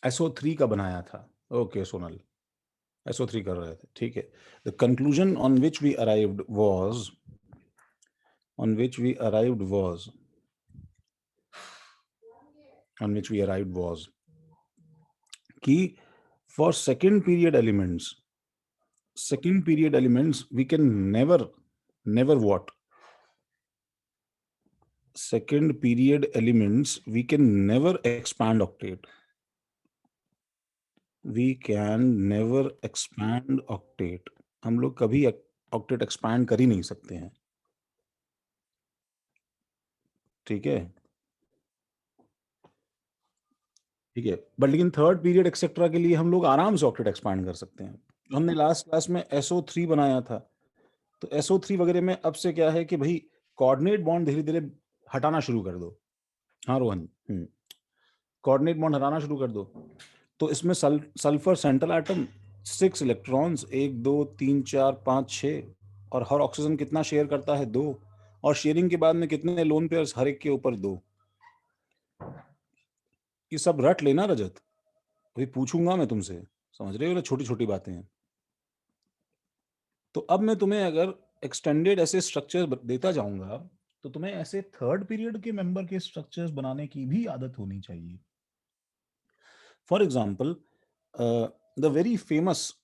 SO3 का बनाया था। ओके सोनल, SO3 कर रहे थे, ठीक है। The conclusion on which we arrived was on which we arrived was कि for second period elements we can never what? Second period elements we can never expand octet. We can never expand octet. हम लोग कभी octet expand कर ही नहीं सकते हैं, ठीक है, ठीक है। बट लेकिन थर्ड पीरियड एक्सेट्रा के लिए हम लोग आराम से ऑक्टेट एक्सपांड कर सकते हैं। हमने लास्ट क्लास में SO3 बनाया था, तो SO3 वगैरह में अब से क्या है कि भाई कोऑर्डिनेट बॉन्ड धीरे धीरे हटाना शुरू कर दो। हाँ रोहन, कोऑर्डिनेट बॉन्ड हटाना शुरू कर दो। तो इसमें सल्फर सेंट्रल एटम 6 इलेक्ट्रॉन्स, 1 2 3 4 5 6, और हर ऑक्सीजन कितना शेयर करता है? 2, और शेयरिंग के बाद में कितने लोन पेयर्स? हर एक के ऊपर 2। ये सब रट लेना रजत, अभी पूछूंगा मैं तुमसे, समझ रहे हो ना, छोटी छोटी बातें हैं। तो अब मैं तुम्हें अगर एक्सटेंडेड ऐसे स्ट्रक्चर देता जाऊंगा तो तुम्हें ऐसे थर्ड पीरियड के मेंबर के स्ट्रक्चर्स बनाने की भी आदत होनी चाहिए। For example the very famous,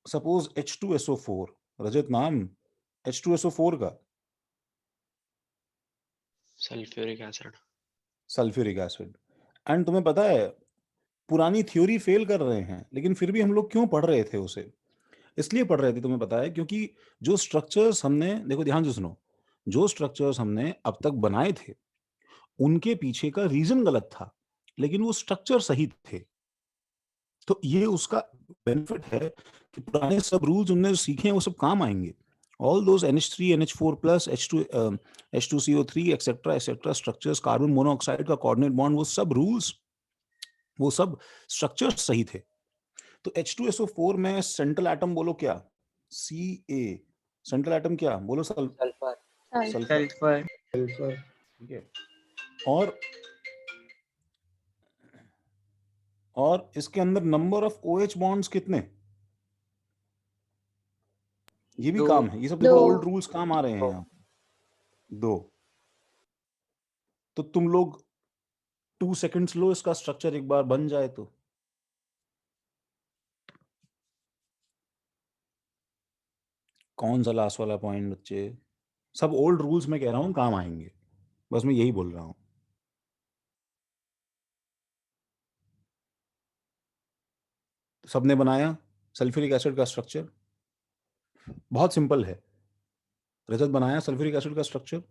suppose H2SO4, रजत नाम H2SO4 का, sulphuric acid. Sulphuric acid. And तुम्हें पता है पुरानी थ्योरी फेल कर रहे हैं, लेकिन फिर भी हम लोग क्यों पढ़ रहे थे उसे? इसलिए पढ़ रहे थे, तुम्हें पता है, क्योंकि जो स्ट्रक्चर्स हमने, देखो ध्यान से सुनो, जो स्ट्रक्चर्स हमने अब तक बनाए थे उनके पीछे का रीजन गलत था, लेकिन वो स्ट्रक्चर सही थे। तो ये उसका बेनिफिट है कि पुराने सब रूल्स उनने सीखे हैं वो सब काम आएंगे। All those NH3 NH4 plus H2CO3 etcetera etcetera structures, carbon monoxide का कोऑर्डिनेट बॉन्ड, वो सब रूल्स, वो सब स्ट्रक्चर्स सही थे। तो H2SO4 में सेंट्रल एटम बोलो क्या? Ca। सेंट्रल एटम क्या बोलो? सल्फर। सल्फर, ठीक है। और इसके अंदर नंबर ऑफ OH बॉन्ड्स कितने? ये भी 2। काम है, ये सब देखो ओल्ड रूल्स काम आ रहे हैं यहाँ। 2। तो तुम लोग 2 सेकंड्स लो, इसका स्ट्रक्चर एक बार बन जाए तो। कौन सा लास्ट वाला पॉइंट बच्चे? सब ओल्ड रूल्स में कह रहा हूँ काम आएंगे, बस मैं यही बोल रहा हूँ। सबने बनाया सल्फ्यूरिक एसिड का स्ट्रक्चर, बहुत सिंपल है। रजत बनाया सल्फ्यूरिक एसिड का स्ट्रक्चर?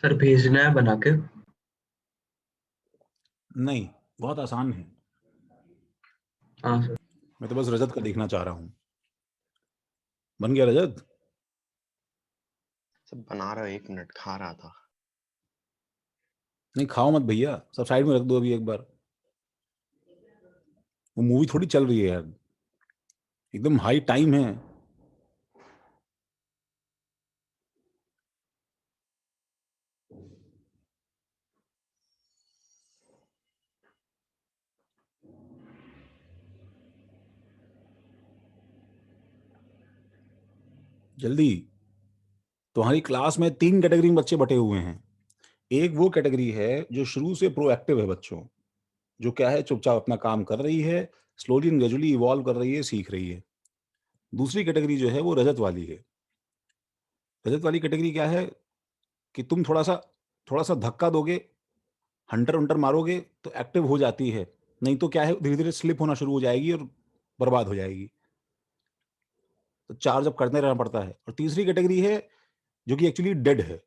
सर भेजना है बना के? नहीं, बहुत आसान है। हाँ सर। मैं तो बस रजत का देखना चाह रहा हूँ। बन गया रजत? सब बना रहा, 1 मिनट खा रहा था। नहीं खाओ मत भैया, सब साइड में रख दो अभी एक बार। वो मूवी थोड़ी चल रही है यार, एकदम हाई टाइम है। जल्दी। तुम्हारी क्लास में 3 कैटेगरी में बच्चे बटे हुए हैं। एक वो कैटेगरी है जो शुरू से प्रोएक्टिव है बच्चों, जो क्या है, चुपचाप अपना काम कर रही है, स्लोली एंड ग्रेजुअली इवॉल्व कर रही है, सीख रही है। दूसरी कैटेगरी जो है वो रजत वाली है। रजत वाली कैटेगरी क्या है कि तुम थोड़ा सा धक्का दोगे, हंटर वंटर मारोगे तो एक्टिव हो जाती है, नहीं तो क्या है धीरे धीरे स्लिप होना शुरू हो जाएगी और बर्बाद हो जाएगी। तो चार्ज अप करते रहना पड़ता है। और तीसरी कैटेगरी है जो कि एक्चुअली डेड है,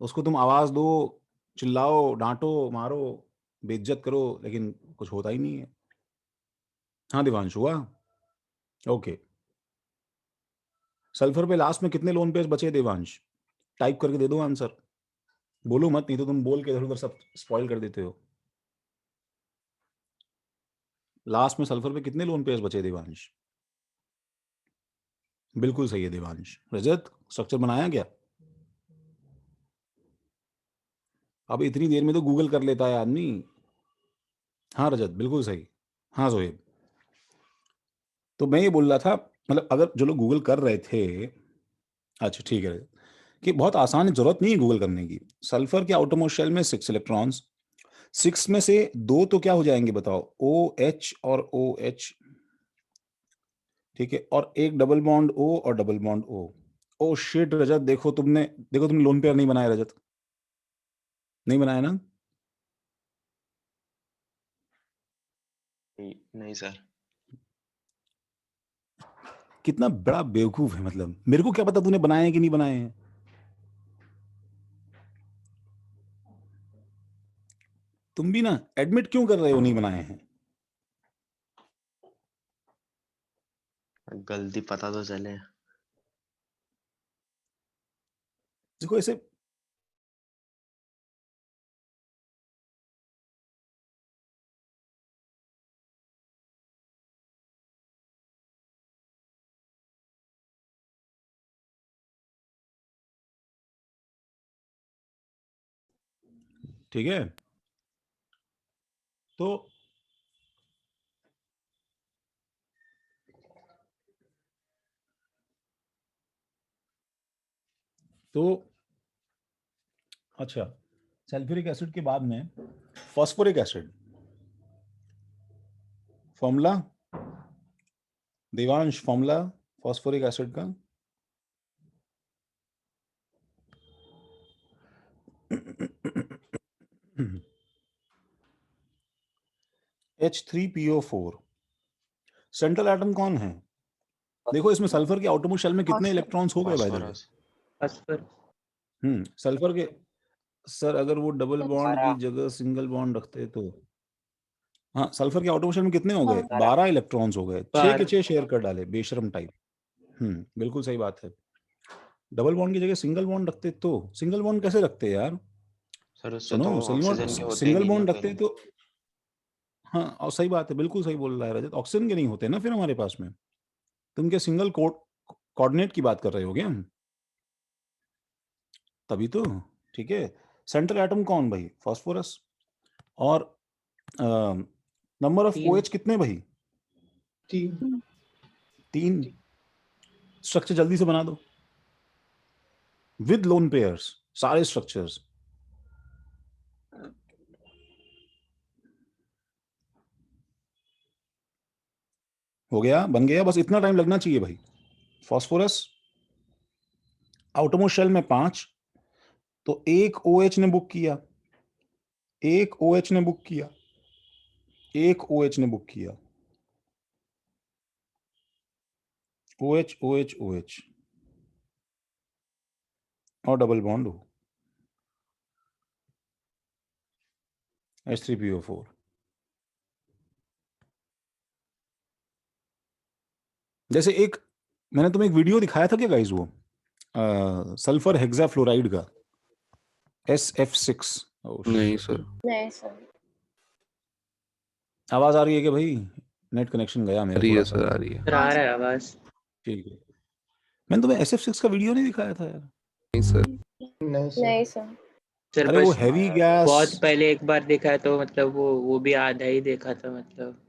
उसको तुम आवाज दो, चिल्लाओ, डांटो, मारो, बेइज्जत करो, लेकिन कुछ होता ही नहीं है। हाँ दिवांशु हुआ? ओके। सल्फर पे लास्ट में कितने लोन पेयर्स बचे देवांश? टाइप करके दे दो आंसर, बोलो मत, नहीं तो तुम बोल के इधर उधर सब स्पॉइल कर देते हो। लास्ट में सल्फर पे कितने लोन पेयर्स बचे देवांश? बिल्कुल सही है देवांश। रजत, स्ट्रक्चर बनाया क्या? अब इतनी देर में तो गूगल कर लेता है आदमी। हाँ रजत, बिल्कुल सही। हाँ जोहेब, तो मैं ये बोल रहा था, मतलब अगर जो लोग गूगल कर रहे थे, अच्छा ठीक है, कि बहुत आसान है, जरूरत नहीं है गूगल करने की। सल्फर के आउटरमोस्ट शेल में 6 इलेक्ट्रॉन्स, 6 में से 2 तो क्या हो जाएंगे बताओ, ओ एच और ओ एच, ठीक है, और एक डबल बॉन्ड ओ और double bond O. O shit Rajat, देखो तुमने लोन पेयर नहीं बनाया रजत, नहीं बनाया ना? नहीं सर। कितना बड़ा बेवकूफ है, मतलब मेरे को क्या पता तूने बनाए हैं कि नहीं बनाए हैं। तुम भी ना एडमिट क्यों कर रहे हो नहीं बनाए हैं? गलती पता तो चले। देखो ऐसे, ठीक है, तो तो अच्छा, सल्फ्यूरिक एसिड के बाद में phosphoric acid, formula Devansh, formula phosphoric acid का H3PO4। सेंट्रल एटम कौन है? देखो इसमें सल्फर के आउटरमोस्ट शेल में कितने इलेक्ट्रॉन्स हो गए by the way? Phosphorus. Phosphor. Sulphur के, सर अगर वो डबल बॉन्ड की 12। जगह सिंगल बॉन्ड रखते तो, हाँ सल्फर के आउटरमोस्ट शेल में कितने हो गए? 12। 12 इलेक्ट्रॉन्स हो गए, 6 के 12। 6 शेयर कर डाले, बेशरम टाइप। बिल्कुल सही बात है। डबल बॉन्ड की जगह सिंगल बॉन्ड रखते तो, सिंगल बॉन्ड कैसे रखते यार? सर उससे सुनो, तो ऑक्सीजन के होते ही सिंगल नहीं ना बॉन्ड रखते फिर। तो, हाँ और सही बात है, बिल्कुल सही बोल रहा है रजत, ऑक्सीजन के नहीं होते ना फिर हमारे पास में। तुम क्या सिंगल कोऑर्डिनेट की बात कर रहे हो क्या? तभी तो, ठीक है। सेंट्रल एटम कौन भाई? फास्फोरस। और नंबर ऑफ 3। OH कितने भाई? 3। 3। स्ट्रक्चर जल्दी से बना दो विद लोन पेयर्स, सारे स्ट्रक्चर्स। हो गया, बन गया, बस इतना टाइम लगना चाहिए भाई। फास्फोरस आउटरमोस्ट शेल में 5, तो एक OH ने बुक किया, एक OH ने बुक किया, एक OH ने बुक किया, OH OH OH और डबल बॉन्ड हो, H3PO4। जैसे एक, मैंने तुम्हें एक वीडियो दिखाया था क्या गाइस, वो सल्फर हेक्साफ्लोराइड का, SF6। नहीं सर। नहीं सर। आवाज आ रही है क्या भाई? नेट कनेक्शन गया आ मेरा रही थोड़ा है सा। सर, आ रही है। सर आ रहा है आवाज। ठीक है, मैंने तुम्हें SF6 का वीडियो नहीं दिखाया था यार? नहीं सर। नहीं सर। सर अरे वो बस हैवी गैस, बहुत पहले एक बार देखा है, तो मतलब वो भी आधा ही देखा था, मतलब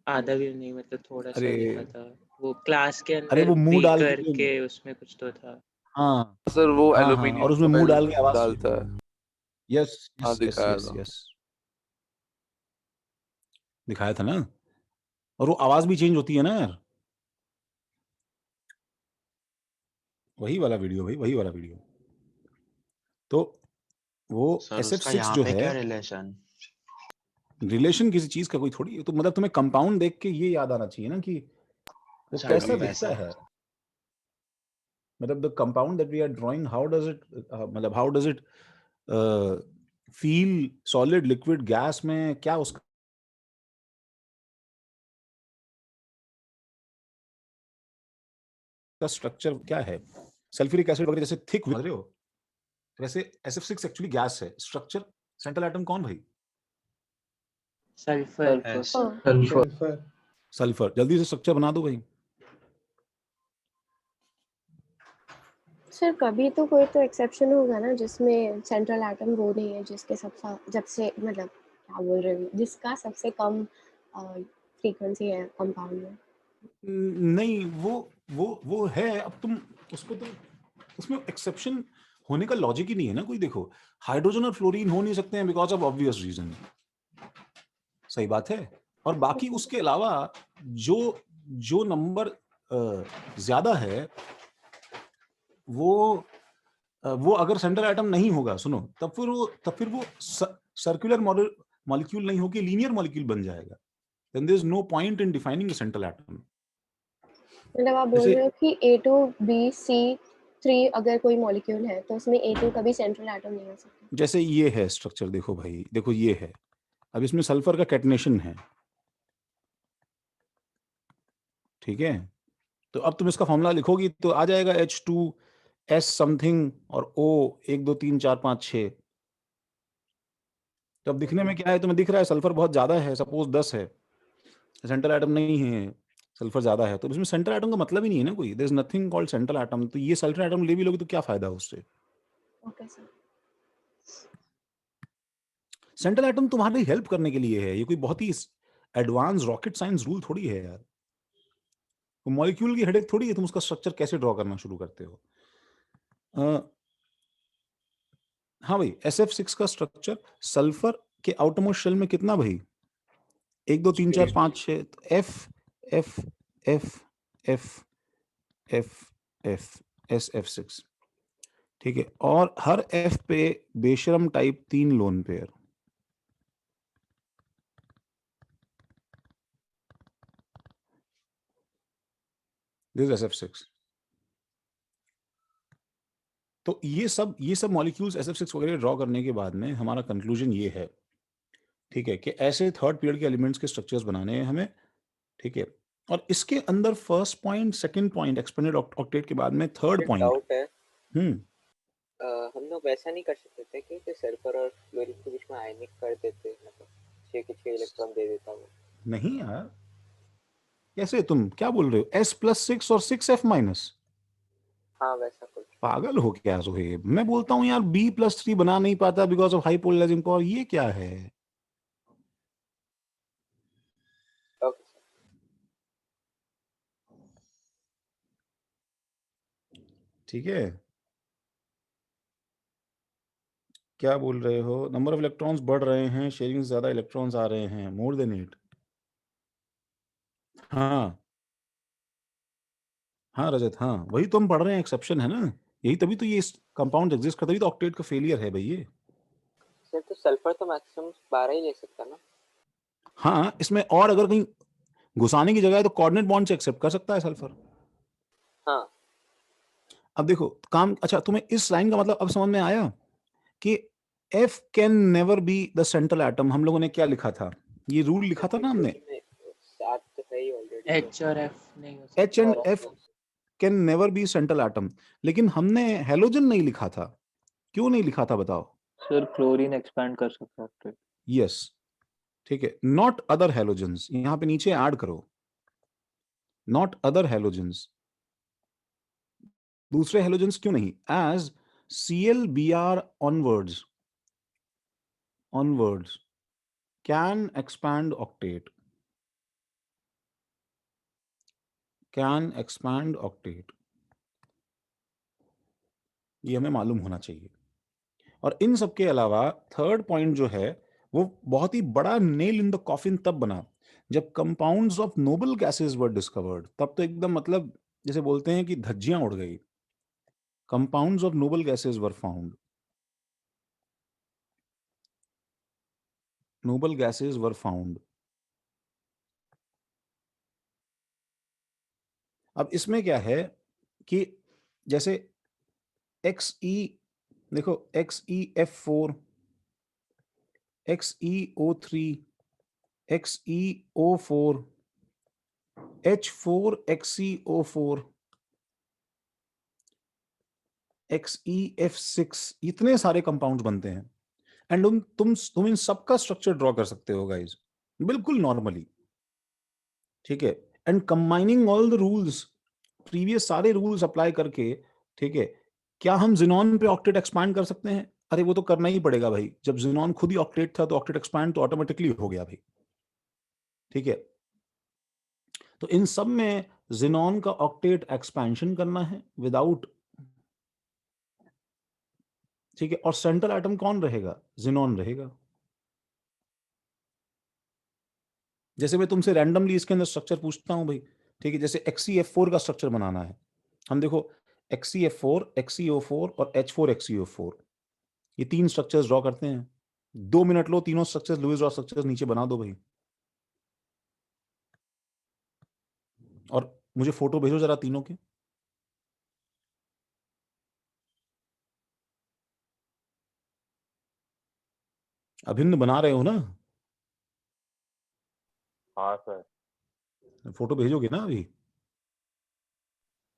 आधा भी नहीं, मतलब थोड़ा सा अरे देखा था। वो क्लास के अरे अंदर वो मुंह डाल के ब्रेकर जो, के उसमें कुछ तो था। हाँ सर वो हाँ हाँ, और एल्यूमिनियम उसमें मुंह फॉयल डाल के आवाज, डालता है। यस हाँ यस यस दिखाया यस था। यस, दिखाया था ना। और वो आवाज भी चेंज होती है ना यार। वही वाला वीडियो भाई, वही वाला वीडियो। तो वो सर उसका SF6 यहाँ जो पे है, क्या रिलेशन? रिलेशन किसी चीज का कोई थोड़ी है, तो मतलब तुम्हें कंपाउंड देख के ये याद आना चाहिए ना कि वो साइड कैसा में दिखता पैसा। है। मतलब the compound that we are drawing, how does it, मतलब how does it feel, solid, liquid, gas में, क्या उसका स्ट्रक्चर क्या है। सल्फ्यूरिक एसिड वगैरह जैसे थिक, समझ रहे हो, वैसे SF6 एक्चुअली गैस है। स्ट्रक्चर सेंट्रल एटम कौन भाई? सल्फर। S sulphur. सल्फर। जल्दी से स्ट्रक्चर बना दो भाई। सर कभी तो कोई तो एक्सेप्शन होगा ना जिसमें सेंट्रल एटम वो नहीं है, जिसके जब से मतलब क्या बोल रहे हो, जिसका सबसे कम फ्रीक्वेंसी है कंपाउंड में। नहीं, वो है। अब तुम उसको तो उसमें एक्सेप्शन होने का लॉजिक ही नहीं है ना कोई। देखो, हाइड्रोजन और फ्लोरीन हो नहीं सकते हैं बिकॉज ऑफ ऑब्वियस रीजन। सही बात है। और बाकी उसके अलावा जो जो नंबर ज्यादा है वो अगर सेंट्रल एटम नहीं होगा, सुनो, तब फिर वो सर्कुलर मॉलिक्यूल नहीं होकर लीनियर मॉलिक्यूल बन जाएगा। Then there is no point in defining the central atom. मतलब आप बोल रहे हो कि A2B C3 अगर कोई मॉलिक्यूल है तो उसमें A2 कभी सेंट्रल एटम नहीं हो सकता। जैसे ये है स्ट्रक्चर, देखो भाई, देखो ये है। अब इसमें सल्फर का कैटनेशन है, ठीक है। तो अब तुम इसका फॉर्मूला लिखोगी तो आ जाएगा H2S समथिंग और O 1 2 3 4 5 6। तो अब दिखने में क्या है, तुम्हें दिख रहा है सल्फर बहुत ज्यादा है, सपोज 10 है, सेंट्रल एटम नहीं है, सल्फर ज्यादा है, तो इसमें सेंट्रल एटम का मतलब ही नहीं है ना कोई। There is nothing called central atom. तो ये सेंट्रल एटम ले भी लोगे तो क्या फायदा है उससे? Okay sir. सेंट्रल एटम तुम्हारी हेल्प करने के लिए है। ये कोई बहुत ही एडवांस रॉकेट साइंस रूल थोड़ी है यार। वो मॉलिक्यूल की हेडेक थोड़ी है तुम उसका स्ट्रक्चर कैसे ड्रॉ करना शुरू करते हो। हाँ भाई, SF6 का स्ट्रक्चर सल्फर के आउटरमोस्ट शेल में कितना भाई? 1 2 3 4 5 6। F F F F F F SF6, ठीक है। और हर F पे बेशरम type 3 lone pair. This SF6। तो ये सब मॉलिक्यूल्स SF6 वगैरह ड्रॉ करने के बाद में हमारा कंक्लूजन ये है, ठीक है, कि ऐसे थर्ड पीरियड के एलिमेंट्स के स्ट्रक्चर्स बनाने हैं हमें, ठीक है। और इसके अंदर first point, second point, expanded octet के बाद में थर्ड पॉइंट। डाउट है, हम्म हम लोग वैसा नहीं कर सकते थे कि सल्फर और क्लोरीन के बीच में आयनिक कर देते, मतलब 6 के 6 इलेक्ट्रॉन दे देता वो। नहीं यार, कैसे? तुम क्या बोल रहे हो? S+6 और 6F-। हाँ वैसा कुछ। पागल हो क्या सोहेब? मैं बोलता हूँ यार B+3 बना नहीं पाता बिकॉज ऑफ हाइपोलरिज्म को, और ये क्या है? Okay sir. ठीक है, क्या बोल रहे हो? नंबर ऑफ इलेक्ट्रॉन्स बढ़ रहे हैं, शेयरिंग से ज्यादा इलेक्ट्रॉन्स आ रहे हैं, मोर देन 8। हाँ हाँ रजत, हाँ वही तो हम पढ़ रहे हैं, एक्सेप्शन है ना। यही तभी तो ये कंपाउंड एग्जिस्ट करता, तभी तो ऑक्टेट का फेलियर है भाई ये। सर तो सल्फर तो मैक्सिमम 12 ही ले सकता ना। हाँ, इसमें और अगर कहीं घुसाने की जगह है तो कोऑर्डिनेट बॉन्ड से एक्सेप्ट कर सकता है सल्फर। हाँ अब देखो काम, अच्छा तुम्हें इस लाइन का मतलब अब समझ में आया कि F can never be the central atom. हम लोगों ने क्या लिखा था? ये रूल लिखा था ना हमने, क्योंकि 7 तो है ही ऑलरेडी। H और F नहीं हो सकता। H and F can never be central atom. लेकिन हमने हेलोजन नहीं लिखा था। क्यों नहीं लिखा था बताओ? सर क्लोरीन एक्सपैंड कर सकता है। यस, ठीक है, नॉट अदर हेलोजेंस। यहां पे नीचे ऐड करो, नॉट अदर हेलोजेंस। दूसरे हेलोजेंस क्यों नहीं? As ClBr onwards can expand octet, ये हमें मालूम होना चाहिए। और इन सब के अलावा थर्ड पॉइंट जो है वो बहुत ही बड़ा नेल इन द कॉफिन तब बना जब compounds of noble gases were discovered. तब तो एकदम मतलब जैसे बोलते हैं कि धज्जियां उड़ गई। Compounds of noble gases were found, noble gases were found. अब इसमें क्या है कि जैसे XE, देखो XeF4, XeO3, XeO4, H4XeO4, XeF6, इतने सारे कंपाउंड्स बनते हैं एंड तुम इन सबका स्ट्रक्चर ड्रॉ कर सकते हो गाइस, बिल्कुल नॉर्मली, ठीक है। And combining all the rules, previous सारे रूल्स अप्लाई करके, ठीक है, क्या हम ज़ीनॉन पे ऑक्टेट एक्सपांड कर सकते हैं? अरे वो तो करना ही पड़ेगा भाई, जब ज़ीनॉन खुद ही ऑक्टेट था तो ऑक्टेट एक्सपांड तो ऑटोमेटिकली हो गया भाई, ठीक है। तो इन सब में ज़ीनॉन का ऑक्टेट एक्सपेंशन करना है विदाउट, ठीक है। और सेंट्रल एटम कौन रहेगा? ज़ीनॉन रहेगा। जैसे मैं तुमसे रैंडमली इसके अंदर स्ट्रक्चर पूछता हूं भाई, ठीक है, जैसे XeF4 का स्ट्रक्चर बनाना है, हम देखो XeF4, XeO4 और H4XeO4, ये 3 स्ट्रक्चर्स ड्रॉ करते हैं। 2 मिनट लो, तीनों स्ट्रक्चर्स, लुईस ड्रॉ स्ट्रक्चर्स नीचे बना दो भाई, और मुझे फोटो भेजो जरा तीनों के। अभिन्न बना रहे हो ना? हाँ सर। फोटो भेजोगे ना अभी?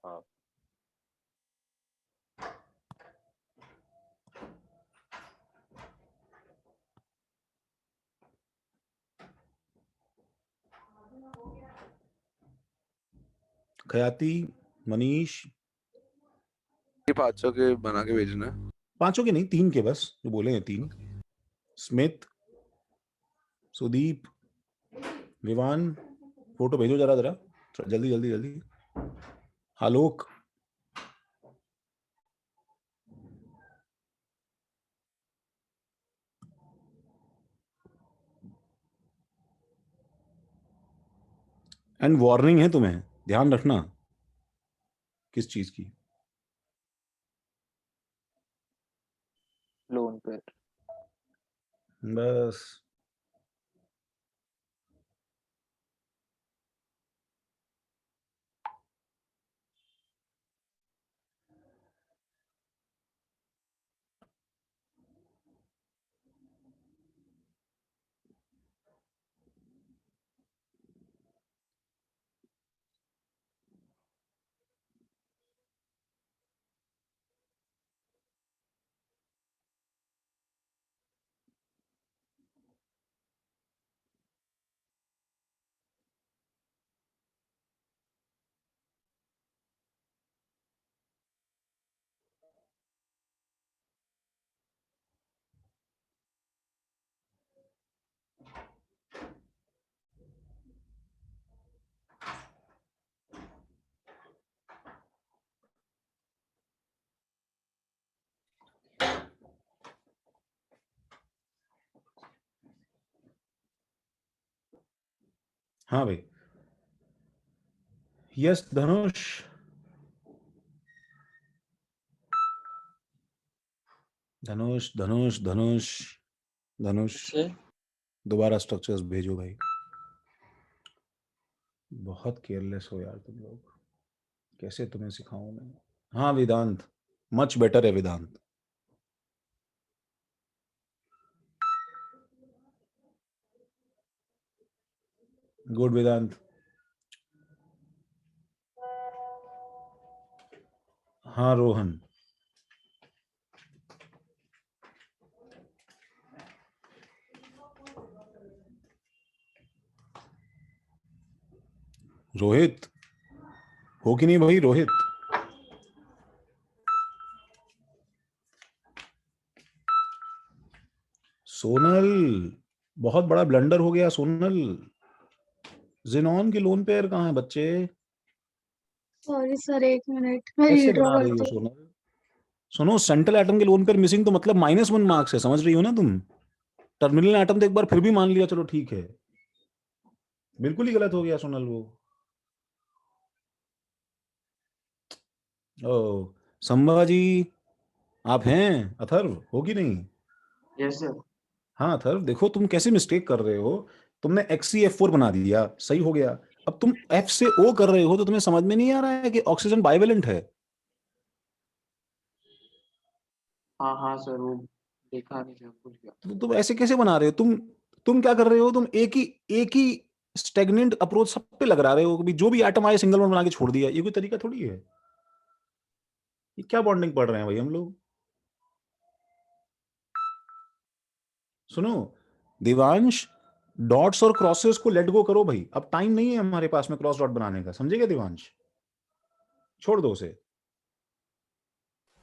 हाँ। खयाती, मनीष, ये 500 के बना के भेजना है। 5 के नहीं, 3 के बस, जो बोले हैं 3। स्मिथ, सुदीप, विवान, फोटो भेजो जरा जरा, जल्दी जल्दी जल्दी। आलोक, एंड वार्निंग है तुम्हें, ध्यान रखना। किस चीज की? लोन पे। बस हाँ भाई। यस धनुष, धनुष धनुष धनुष धनुष, सर दोबारा स्ट्रक्चर्स भेजो भाई। बहुत केयरलेस हो यार तुम लोग, कैसे तुम्हें सिखाऊं मैं? हाँ वेदांत, मच बेटर है वेदांत। गुड वेदांत। हाँ रोहन, रोहित, हो कि नहीं भाई रोहित? सोनल, बहुत बड़ा ब्लंडर हो गया सोनल। ज़ीनॉन के लोन पेयर कहाँ है बच्चे? सॉरी सर, 1 मिनट मैं कैसे रीड्रॉ बना रही हो करती हूँ। सोनल? सुनो, सेंट्रल एटम के लोन पेयर मिसिंग तो मतलब -1 मार्क्स है, समझ रही हो ना तुम? टर्मिनल एटम तो एक बार फिर भी मान लिया, चलो ठीक है, बिल्कुल ही गलत हो गया सोनल वो। ओ संभाजी, आप हैं? अथर्व हो कि नहीं? Yes sir. हाँ अथर्व, देखो तुम कैसे मिस्टेक कर रहे हो। तुमने XeF4 बना दिया, सही हो गया। अब तुम F से O कर रहे हो तो तुम्हें समझ में नहीं आ रहा है कि ऑक्सीजन बाइवेलेंट है। हाँ हाँ सर, वो देखा नहीं सर, भूल गया। तो तुम ऐसे कैसे बना रहे हो? तुम क्या कर रहे हो? तुम एक ही स्टेगनेंट अप्रोच सब पे लगा रहे हो, जो भी एटम आए सिंगल बॉन्ड बना के छोड़ दिया। ये कोई तरीका थोड़ी है। ये क्या बॉन्डिंग पढ़ रहे हैं भाई हम लोग? सुनो देवांश, डॉट्स और क्रॉसेस को लेट गो करो भाई, अब टाइम नहीं है हमारे पास में क्रॉस डॉट बनाने का, समझेगा देवांश? छोड़ दो उसे।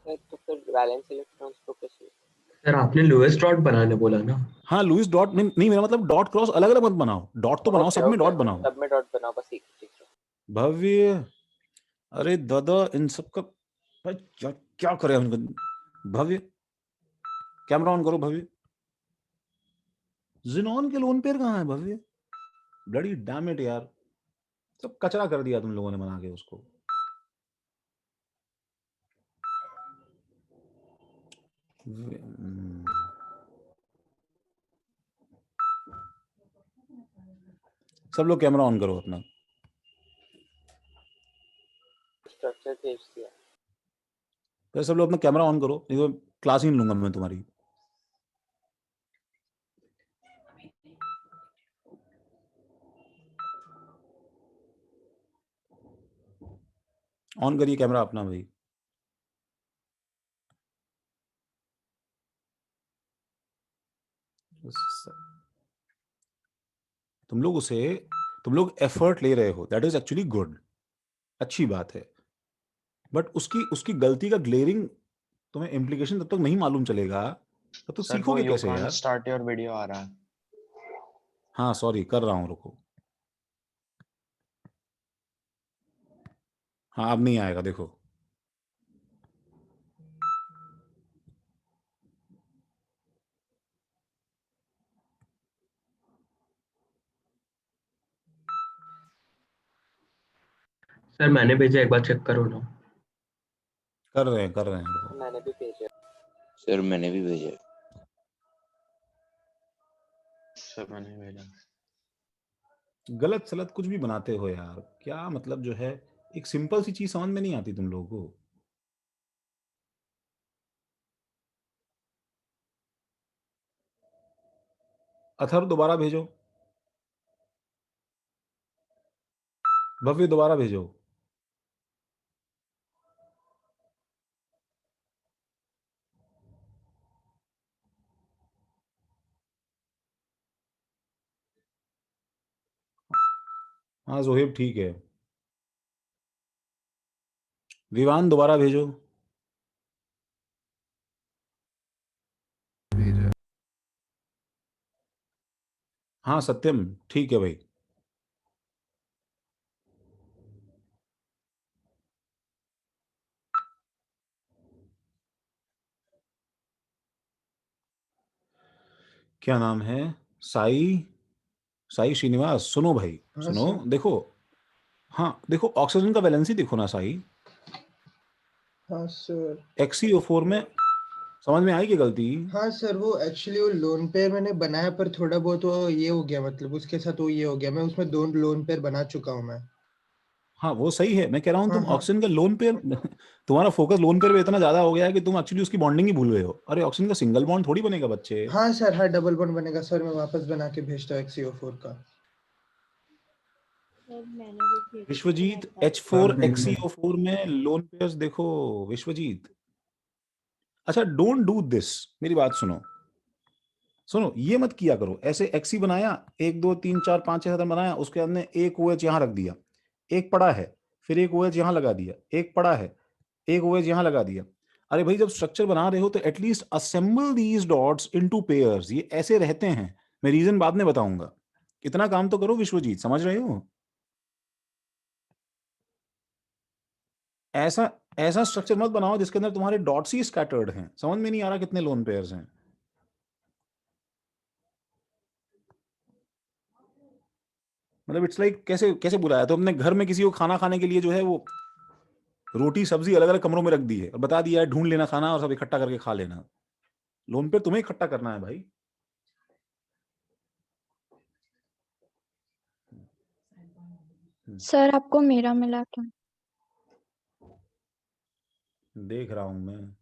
सर तो फिर वैलेंस इलेक्ट्रॉन्स को कैसे? सर आपने लुईस डॉट बनाने बोला ना? हाँ लुईस डॉट नहीं, नहीं मेरा मतलब डॉट क्रॉस अलग अलग मत बनाओ, डॉट तो बनाओ, सब में डॉट बनाओ। सब में डॉट बनाओ, बस एक ही चीज। भव्य, अरे दादा इन सब का भाई क्या क्या करे हम। भव्य कैमरा ऑन करो। भव्य जिनॉन के लोन पेयर कहाँ है भव्य? ब्लडी डैम इट यार, सब कचरा कर दिया तुम लोगों ने बना के उसको। सब लोग कैमरा ऑन करो अपना। स्ट्रक्चर भेज दिया। फिर सब लोग अपना कैमरा ऑन करो, नहीं तो क्लास ही नहीं लूंगा मैं तुम्हारी। ऑन करिए कैमरा अपना भाई। तुम लोग एफर्ट ले रहे हो, दैट इज एक्चुअली गुड, अच्छी बात है। बट उसकी उसकी गलती का ग्लेरिंग तुम्हें इम्प्लीकेशन तब तक नहीं मालूम चलेगा तब तो सीखोगे कैसे यार? स्टार्ट योर वीडियो आ रहा है। हाँ सॉरी, कर रहा हूँ, रुको। हाँ अब नहीं आएगा, देखो। सर मैंने भेजा, एक बार चेक करो ना। कर रहे हैं रुको। मैंने भी भेजा। सर मैंने भी भेजा। सर मैंने भेजा। गलत सलत कुछ भी बनाते हो यार, क्या मतलब जो है, एक सिंपल सी चीज समझ में नहीं आती तुम लोगों को। अथर्व दोबारा भेजो। भव्य दोबारा भेजो। हाँ जोहेब ठीक है। विवान दोबारा भेजो। भेजा। हाँ सत्यम ठीक है भाई। क्या नाम है? साई, साई श्रीनिवास। सुनो भाई, हाँ सुनो, सर। देखो, हाँ देखो ऑक्सीजन का वैलेंसी देखो ना साई। हाँ सर। XeO4 में समझ में आई कि गलती? हाँ सर, वो एक्चुअली वो लोन पेयर मैंने बनाया, पर थोड़ा बहुत वो ये हो गया, मतलब उसके साथ वो ये हो गया, मैं उसमें 2 लोन पेयर बना चुका हूँ मैं। हाँ वो सही है, मैं कह रहा हूँ हाँ तुम हाँ। ऑक्सीजन का लोन पेयर तुम्हारा फोकस लोन पेयर पे इतना ज्यादा हो गया है कि तुम एक्चुअली उसकी बॉन्डिंग ही भूल गए हो। अरे ऑक्सीजन का सिंगल बॉन्ड थोड़ी बनेगा बच्चे। हाँ सर, हाँ डबल बॉन्ड बनेगा सर, मैं वापस बना के भेजता हूँ XeO4 का। विश्वजीत हाँ H4 भेज रहे हैं। XeO4 में लोन पेयर्स देखो विश्वजीत। अच्छा डोंट डू दिस, मेरी बात सुनो, सुनो ये मत किया करो ऐसे। एक्सी बनाया, 1 2 3 4 5 6 7 बनाया, उसके अंदर एक OH यहाँ रख दिया, एक पड़ा है, फिर एक OH यहाँ लगा दिया, एक पड़ा है, एक OH यहाँ लगा दिया। अरे भाई जब स्ट्रक्चर बना रहे हो तो at least assemble these dots into pairs, ये ऐसे रहते हैं, मैं रीजन बाद में बताऊंगा। इतना काम तो करो विश्वजीत, समझ रहे हो? ऐसा ऐसा स्ट्रक्चर मत बनाओ जिसके अंदर तुम्हारे डॉट्स ही स्कैटर्ड हैं, समझ में नहीं आ रहा कितने लोन पेयर्स हैं। मतलब इट्स लाइक कैसे कैसे बुलाया तो अपने घर में किसी को खाना खाने के लिए जो है वो रोटी सब्जी अलग अलग कमरों में रख दी है और बता दिया है ढूंढ लेना खाना और सब इकट्ठा करके खा लेना। लोन पे तुम्हें इकट्ठा करना है भाई। सर आपको मेरा मिला क्या? देख रहा हूं मैं।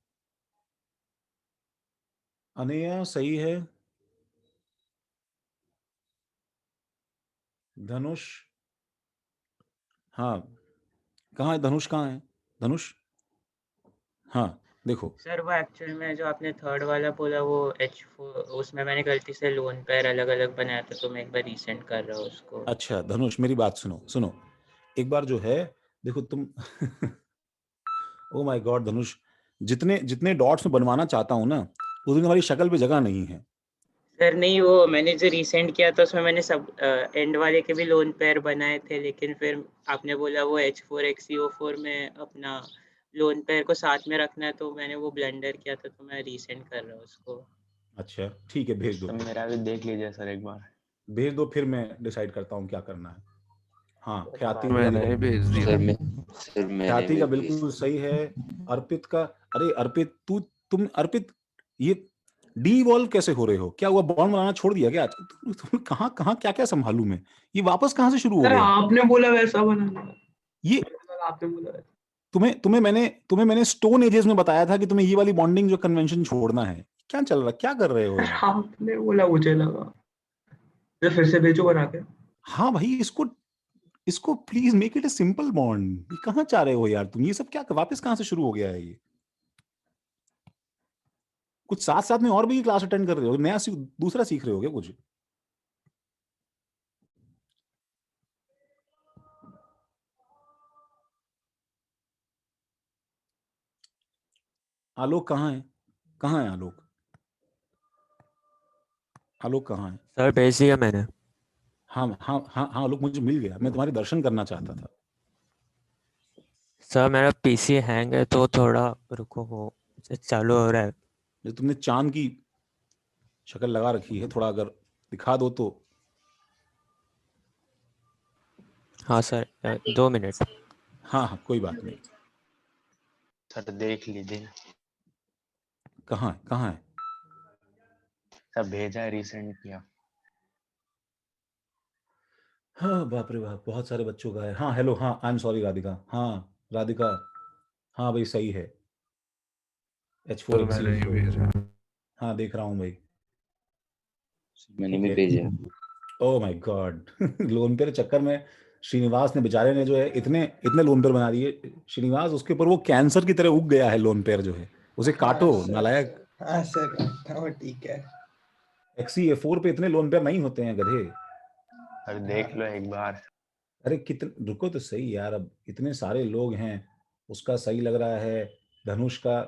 अनया सही है। धनुष, हाँ कहाँ है धनुष, कहाँ है धनुष? हाँ, देखो सर वो एक्चुअल में जो आपने थर्ड वाला बोला वो H4 उसमें मैंने गलती से लोन पेयर अलग-अलग बनाया था, तो मैं एक बार रीसेंड कर रहा हूँ उसको। अच्छा धनुष मेरी बात सुनो, एक बार जो है देखो तुम ओह माय गॉड धनुष, जितने डॉट्स में बनवाना चाहता हूँ ना, उतनी तुम्हारी शक्ल पे जगह नहीं है। सर नहीं, वो मैंने जो रीसेंड किया था उसमें मैंने सब एंड वाले के भी लोन पेयर बनाए थे, लेकिन फिर आपने बोला वो H4 XeO4 में अपना लोन पेयर को साथ में रखना है, तो मैंने वो ब्लंडर किया था, तो मैं रीसेंड कर रहा हूँ उसको। अच्छा ठीक है, भेज दो। सर मेरा भी देख लीजिए सर एक बार। भेज दो, फिर मैं डिसाइड करता हूँ क्या करना है। हाँ, ख्याति का मैंने ही भेज दिया। सर मैंने ख्याति भी का भेज बिल्कुल सही है। अर्पित का, अरे अर्पित तुम अर्पित ये डीवॉल्व कैसे हो रहे हो? क्या हुआ, बॉन्ड बनाना छोड़ दिया क्या? तुम कहाँ क्या संभालू मैं? ये वापस कहाँ से शुरू हो सर गया? आपने बोला वैसा बनाना, ये आपने बोला वैसा। तुम्हें मैंने स्टोन एजेस में बताया था कि तुम्हें ये वाली बॉन्डिंग जो कन्वेंशन छोड़ना है। क्या चल रहा, क्या कर रहे हो सर यार? आपने बोला, मुझे लगा फिर से भेजो बना के। हाँ भाई, इसको please make it a simple bond. ये कहाँ चाह रहे हो यार तुम? ये सब क्या वापस कहाँ से शुरू हो गया है ये? कुछ साथ साथ में और भी क्लास अटेंड कर रहे हो? नया दूसरा सीख रहे हो क्या कुछ? आलोक कहाँ है? कहाँ है आलोक? आलोक कहाँ है? सर भेज दिया मैंने। हाँ आलोक, मुझे मिल गया। मैं तुम्हारे दर्शन करना चाहता था। सर मेरा पीसी हैंग है तो थोड़ा रुको, हो चालू हो रहा है। जो तुमने चांद की शक्ल लगा रखी है, थोड़ा अगर दिखा दो तो। हाँ सर 2 मिनट। हाँ कोई बात नहीं। सर देख लीजिए। कहाँ है? सर भेजा है, रीसेंड किया। हाँ बाप रे बाप, बहुत सारे बच्चों का है। हाँ हेलो, हाँ आई एम सॉरी राधिका। हाँ राधिका, हाँ भाई सही है, H4 मैंने ही XeO4। भेजा। हाँ देख रहा हूँ भाई। मैंने ठीक भी है। भेजा। ओह माय गॉड लोन पे चक्कर में श्रीनिवास ने बेचारे ने जो है इतने लोन पेयर बना दिए। श्रीनिवास, उसके ऊपर वो कैंसर की तरह उग गया है लोन पेयर जो है, उसे काटो नालायक। हाँ सर, हाँ ठीक है। XeO4 पे इतने लोन पेयर नहीं होते हैं गधे। सर देख लो एक बार। अरे कितने, रुको तो सही यार, अब इतने सारे लोग हैं। उसका सही लग रहा है, धनुष का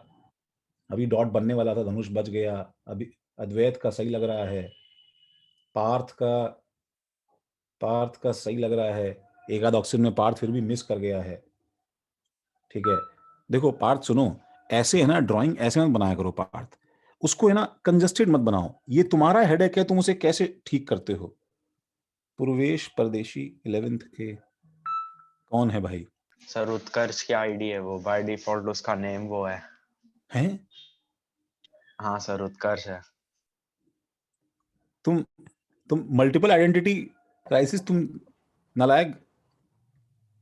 अभी डॉट बनने वाला था, धनुष बच गया। अभी अद्वैत का सही लग रहा है, पार्थ का सही लग रहा है। एक आध ऑक्सीजन में पार्थ फिर भी मिस कर गया है। ठीक है, देखो पार्थ सुनो, ऐसे है ना ड्राइंग ऐसे मत बनाया करो पार्थ। उसको है ना कंजस्टेड मत बनाओ। ये तुम्हारा हेडेक है, तुम उसे कैसे ठीक करते हो? पूर्वेश परदेशी 11th के कौन है भाई? सर उत्कर्ष की आईडी है वो, बाय डिफॉल्ट उसका नेम वो है। हैं? हाँ सर उत्कर्ष है। तुम मल्टीपल आइडेंटिटी क्राइसिस, तुम नालायक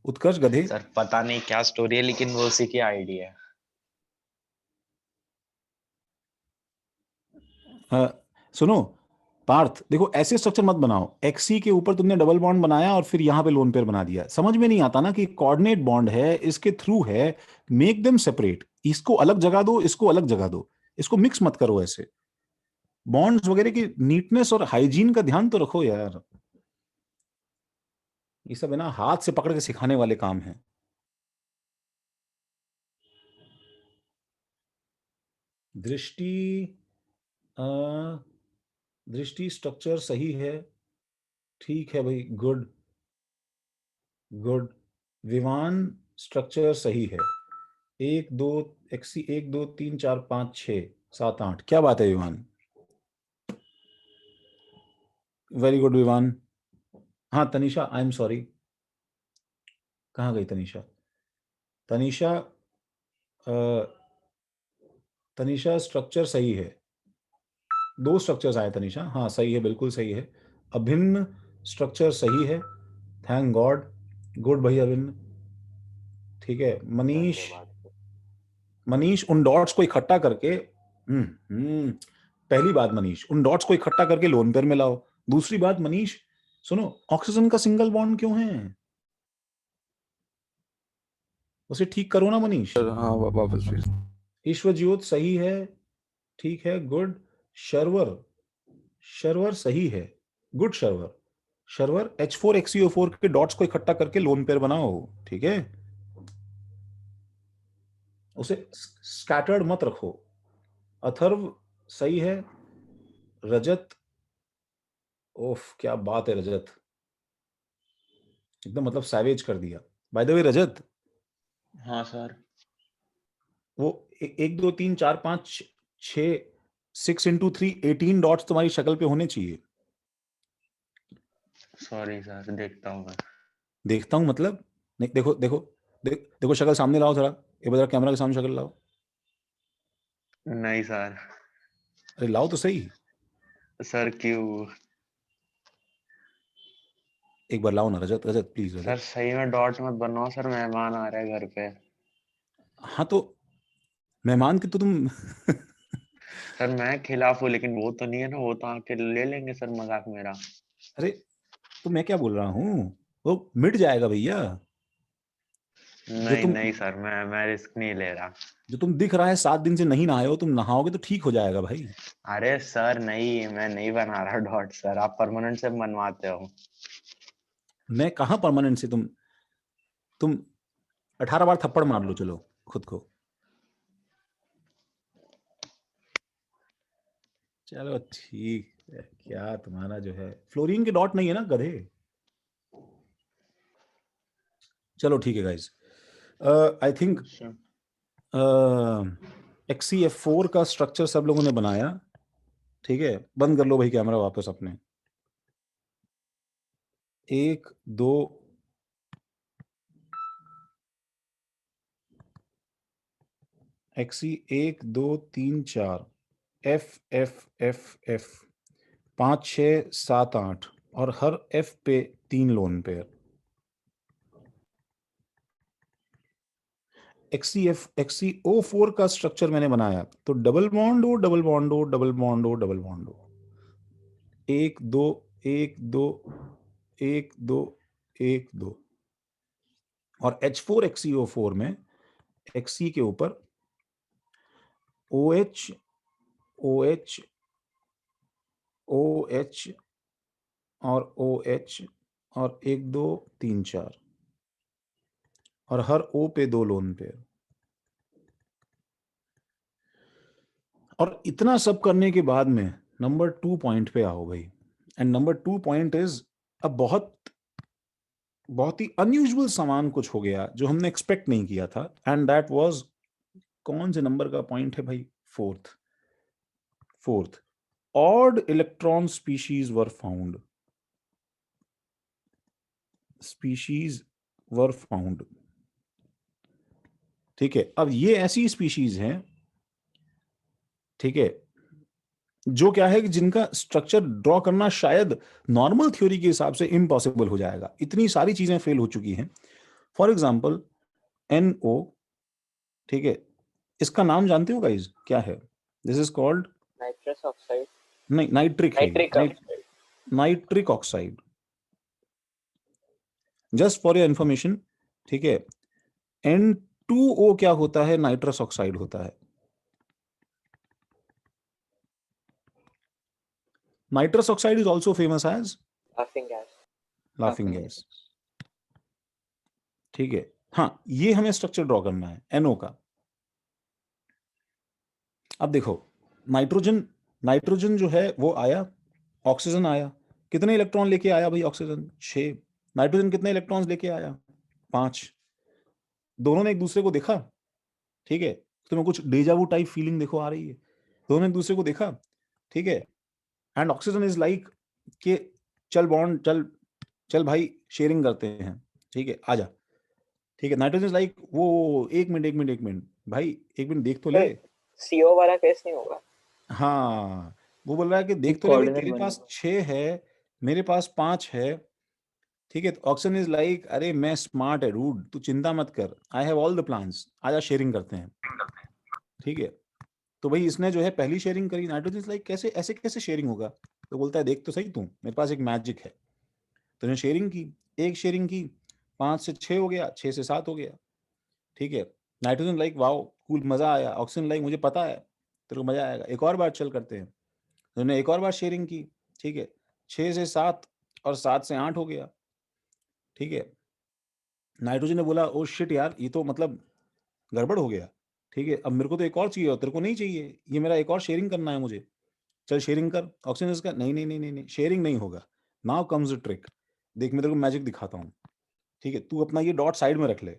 उत्कर्ष गधे। सर पता नहीं क्या स्टोरी है, लेकिन वो उसी की आईडी है। सुनो पार्थ, देखो ऐसे स्ट्रक्चर मत बनाओ। एक्सी के ऊपर तुमने डबल बॉन्ड बनाया और फिर यहाँ पे लोन पेयर बना दिया। समझ में नहीं आता ना कि कोऑर्डिनेट बॉन्ड है, इसके थ्रू है। Make them separate. इसको अलग जगह दो, इसको अलग जगह दो, इसको मिक्स मत करो ऐसे। बॉन्ड्स वगैरह की नीटनेस और हाइजीन का ध्यान तो रखो यार। ये सब है ना हाथ से पकड़ के सिखाने वाले काम हैं। दृष्टि स्ट्रक्चर सही है, ठीक है भाई, गुड। विमान स्ट्रक्चर सही है। 1 2 एक्सी 1 2 3 4 5 6 7 8। क्या बात है विमान, वेरी गुड विमान। हाँ तनिषा, आई एम सॉरी, कहाँ गई तनिषा? तनिषा स्ट्रक्चर सही है। 2 स्ट्रक्चर्स आए तनिषा। हाँ सही है, बिल्कुल सही है। अभिन्न स्ट्रक्चर सही है, थैंक गॉड। गुड भाई अभिन्न। ठीक है मनीष उन डॉट्स को इकट्ठा करके पहली बात मनीष, उन डॉट्स को इकट्ठा करके लोन पेयर में लाओ। दूसरी बात मनीष सुनो, ऑक्सीजन का सिंगल बॉन्ड क्यों है? उसे ठीक करो ना मनीष। हाँ वापस भेज। ईश्वरज्योत सही है, ठीक है, गुड। शर्वर, शर्वर सही है, गुड शर्वर। शर्वर H4XeO4 के डॉट्स को इकट्ठा करके लोन पेयर बनाओ, ठीक है, उसे स्कैटर्ड मत रखो। अथर्व सही है। रजत, ओफ क्या बात है रजत, एकदम मतलब सैवेज कर दिया। बाय द वे रजत, हाँ सर। वो 1 2 3 4 5 6 6 into 3 18 डॉट्स तुम्हारी शक्ल पे होने चाहिए। सॉरी सर, देखता हूँ मैं। देखता हूँ मतलब, नहीं देखो देखो देखो शक्ल सामने लाओ जरा, एक बार कैमरा के सामने शक्ल लाओ। नहीं सर। अरे लाओ तो सही, सर क्यों? एक बार लाओ ना रजत, रजत प्लीज सर रजत। सही में डॉट मत बनवाओ सर, मेहमान आ रहे हैं घर पे। हाँ तो मेहमान के तो तुम सर मैं खिलाफ हूँ, लेकिन वो तो नहीं है ना, वो तो आके ले लेंगे सर मजाक मेरा। अरे तो मैं क्या बोल रहा हूँ, वो मिट जाएगा भैया। जो नहीं तुम नहीं सर, मैं रिस्क नहीं ले रहा। जो तुम दिख रहा है 7 दिन से नहीं नहाए हो, तुम नहाओगे तो ठीक हो जाएगा भाई। अरे सर नहीं, मैं नहीं बना रहा डॉट सर, आप परमानेंट से बनवाते हो। मैं कहाँ परमानेंट से, तुम 18 बार थप्पड़ मार लो चलो खुद को। चलो ठीक है, क्या तुम्हारा जो है फ्लोरीन के डॉट नहीं है ना गधे। चलो ठीक है गाइस, आई थिंक XeF4 का स्ट्रक्चर सब लोगों ने बनाया, ठीक है। बंद कर लो भाई कैमरा वापस अपने। 1 2 Xe 1 2 3 4 F 5 6 7 8 और हर F पे 3 लोन पेयर। XeO4 का स्ट्रक्चर मैंने बनाया तो डबल बॉन्ड हो, डबल बॉन्ड हो, डबल बॉन्ड हो, डबल बॉन्ड हो। 1 2 1 2 1 2 1 2 और H4XeO4 में Xe के ऊपर OH OH OH और OH और 1 2 3 4 और हर O पे 2 लोन पेयर। और इतना सब करने के बाद में नंबर 2 पॉइंट पे आओ भाई। एंड नंबर 2 पॉइंट इज अब बहुत ही अनयूजुअल सामान कुछ हो गया जो हमने एक्सपेक्ट नहीं किया था, एंड दैट वाज, कौन से नंबर का पॉइंट है भाई? Fourth. Odd electron species were found. ठीक है, अब ये ऐसी स्पीशीज हैं, ठीक है, जो क्या है कि जिनका स्ट्रक्चर ड्रॉ करना शायद नॉर्मल थ्योरी के हिसाब से इम्पॉसिबल हो जाएगा, इतनी सारी चीजें फेल हो चुकी हैं। फॉर एग्जाम्पल NO, ठीक है, इसका नाम जानते हो गाइस क्या है? This is called nitrous oxide. नहीं, नाइट्रिक है, nitric oxide. Just for your information, ठीक है, N2O क्या होता है? नाइट्रस ऑक्साइड होता है। Nitrous oxide is also famous as laughing gas, ठीक है। हाँ, ये हमें स्ट्रक्चर ड्रॉ करना है NO का। अब देखो, नाइट्रोजन जो है वो आया, ऑक्सीजन आया, कितने इलेक्ट्रॉन लेके आया भाई? ऑक्सीजन 6। नाइट्रोजन कितने इलेक्ट्रॉन्स लेके आया? 5। दोनों ने एक दूसरे को देखा, ठीक है, तुम्हें कुछ डेजावू टाइप फीलिंग देखो आ रही है? दोनों ने एक दूसरे को देखा, ठीक है, एंड ऑक्सीजन इज लाइक कि चल बॉन्ड, चल भाई शेयरिंग करते हैं, ठीक है, आजा, ठीक है। नाइट्रोजन इज लाइक वो एक मिनट भाई, एक मिनट देख तो ले। CO वाला केस नहीं होगा? हाँ, वो बोल रहा है कि देख तो ले भाई, तेरे पास 6 है, मेरे पास 5 है, ठीक है। तो ऑक्सीजन इज लाइक, अरे मैं स्मार्ट है डूड, तू चिंता मत कर, I have all the plans, आजा शेयरिंग करते हैं, ठीक है। तो भाई इसने जो है पहली शेयरिंग करी। नाइट्रोजन इज लाइक ऐसे कैसे शेयरिंग होगा? तो बोलता है देख तो सही तू, मेरे पास एक मैजिक है। तो शेयरिंग की, एक शेयरिंग की, 5 से 6 हो गया, 6 से 7 हो गया, ठीक है। नाइट्रोजन लाइक वाओ कूल, मजा आया। ऑक्सीजन लाइक मुझे पता है तेरे को मजा आएगा, एक और बार चल करते हैं। उन्होंने एक और बार शेयरिंग की, ठीक है, 6 से 7 और 7 से 8 हो गया, ठीक है। नाइट्रोजन ने बोला ओ शिट यार, ये तो मतलब गड़बड़ हो गया, ठीक है, अब मेरे को तो एक और चाहिए और तेरे को नहीं चाहिए, ये मेरा एक और शेयरिंग करना है मुझे, चल शेयरिंग कर। ऑक्सीजन ने इसका नहीं नहीं नहीं नहीं नहीं शेयरिंग नहीं होगा। नाउ कम्स द ट्रिक, देख मैं तेरे को मैजिक दिखाता हूँ, ठीक है, तू अपना ये डॉट साइड में रख ले।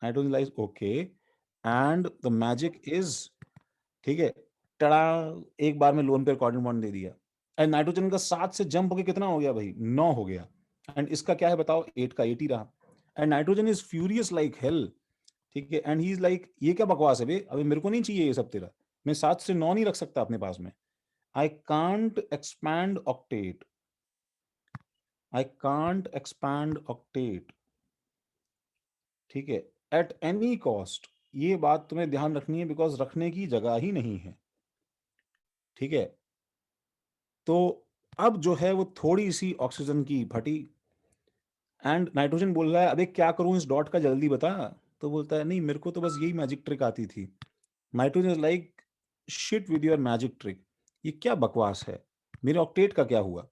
Nitrogen lies okay and the magic is, ठीक है, टड़ा, एक बार में लोन पेयर कोऑर्डिनेट बॉन्ड दे दिया। एंड नाइट्रोजन का 7 से जंप होके कितना हो गया भाई, 9 हो गया। एंड इसका क्या है बताओ, 8 का 8 ही रहा। And nitrogen is furious like hell, ठीक है, एंड ही इज लाइक ये क्या बकवास है बे, अभी मेरे को नहीं चाहिए ये सब तेरा, मैं 7 से 9 नहीं रख सकता अपने पास में। I can't expand octet, I can't expand octet, ठीक है, एट एनी कॉस्ट। ये बात तुम्हें ध्यान रखनी है बिकॉज रखने की जगह ही नहीं है, ठीक है। तो अब जो है वो थोड़ी सी ऑक्सीजन की फटी एंड नाइट्रोजन बोल रहा है अबे क्या करूं इस डॉट का, जल्दी बता। तो बोलता है नहीं मेरे को तो बस यही मैजिक ट्रिक आती थी। Nitrogen is like shit with your magic trick, ये क्या बकवास है, मेरे ऑक्टेट का क्या हुआ।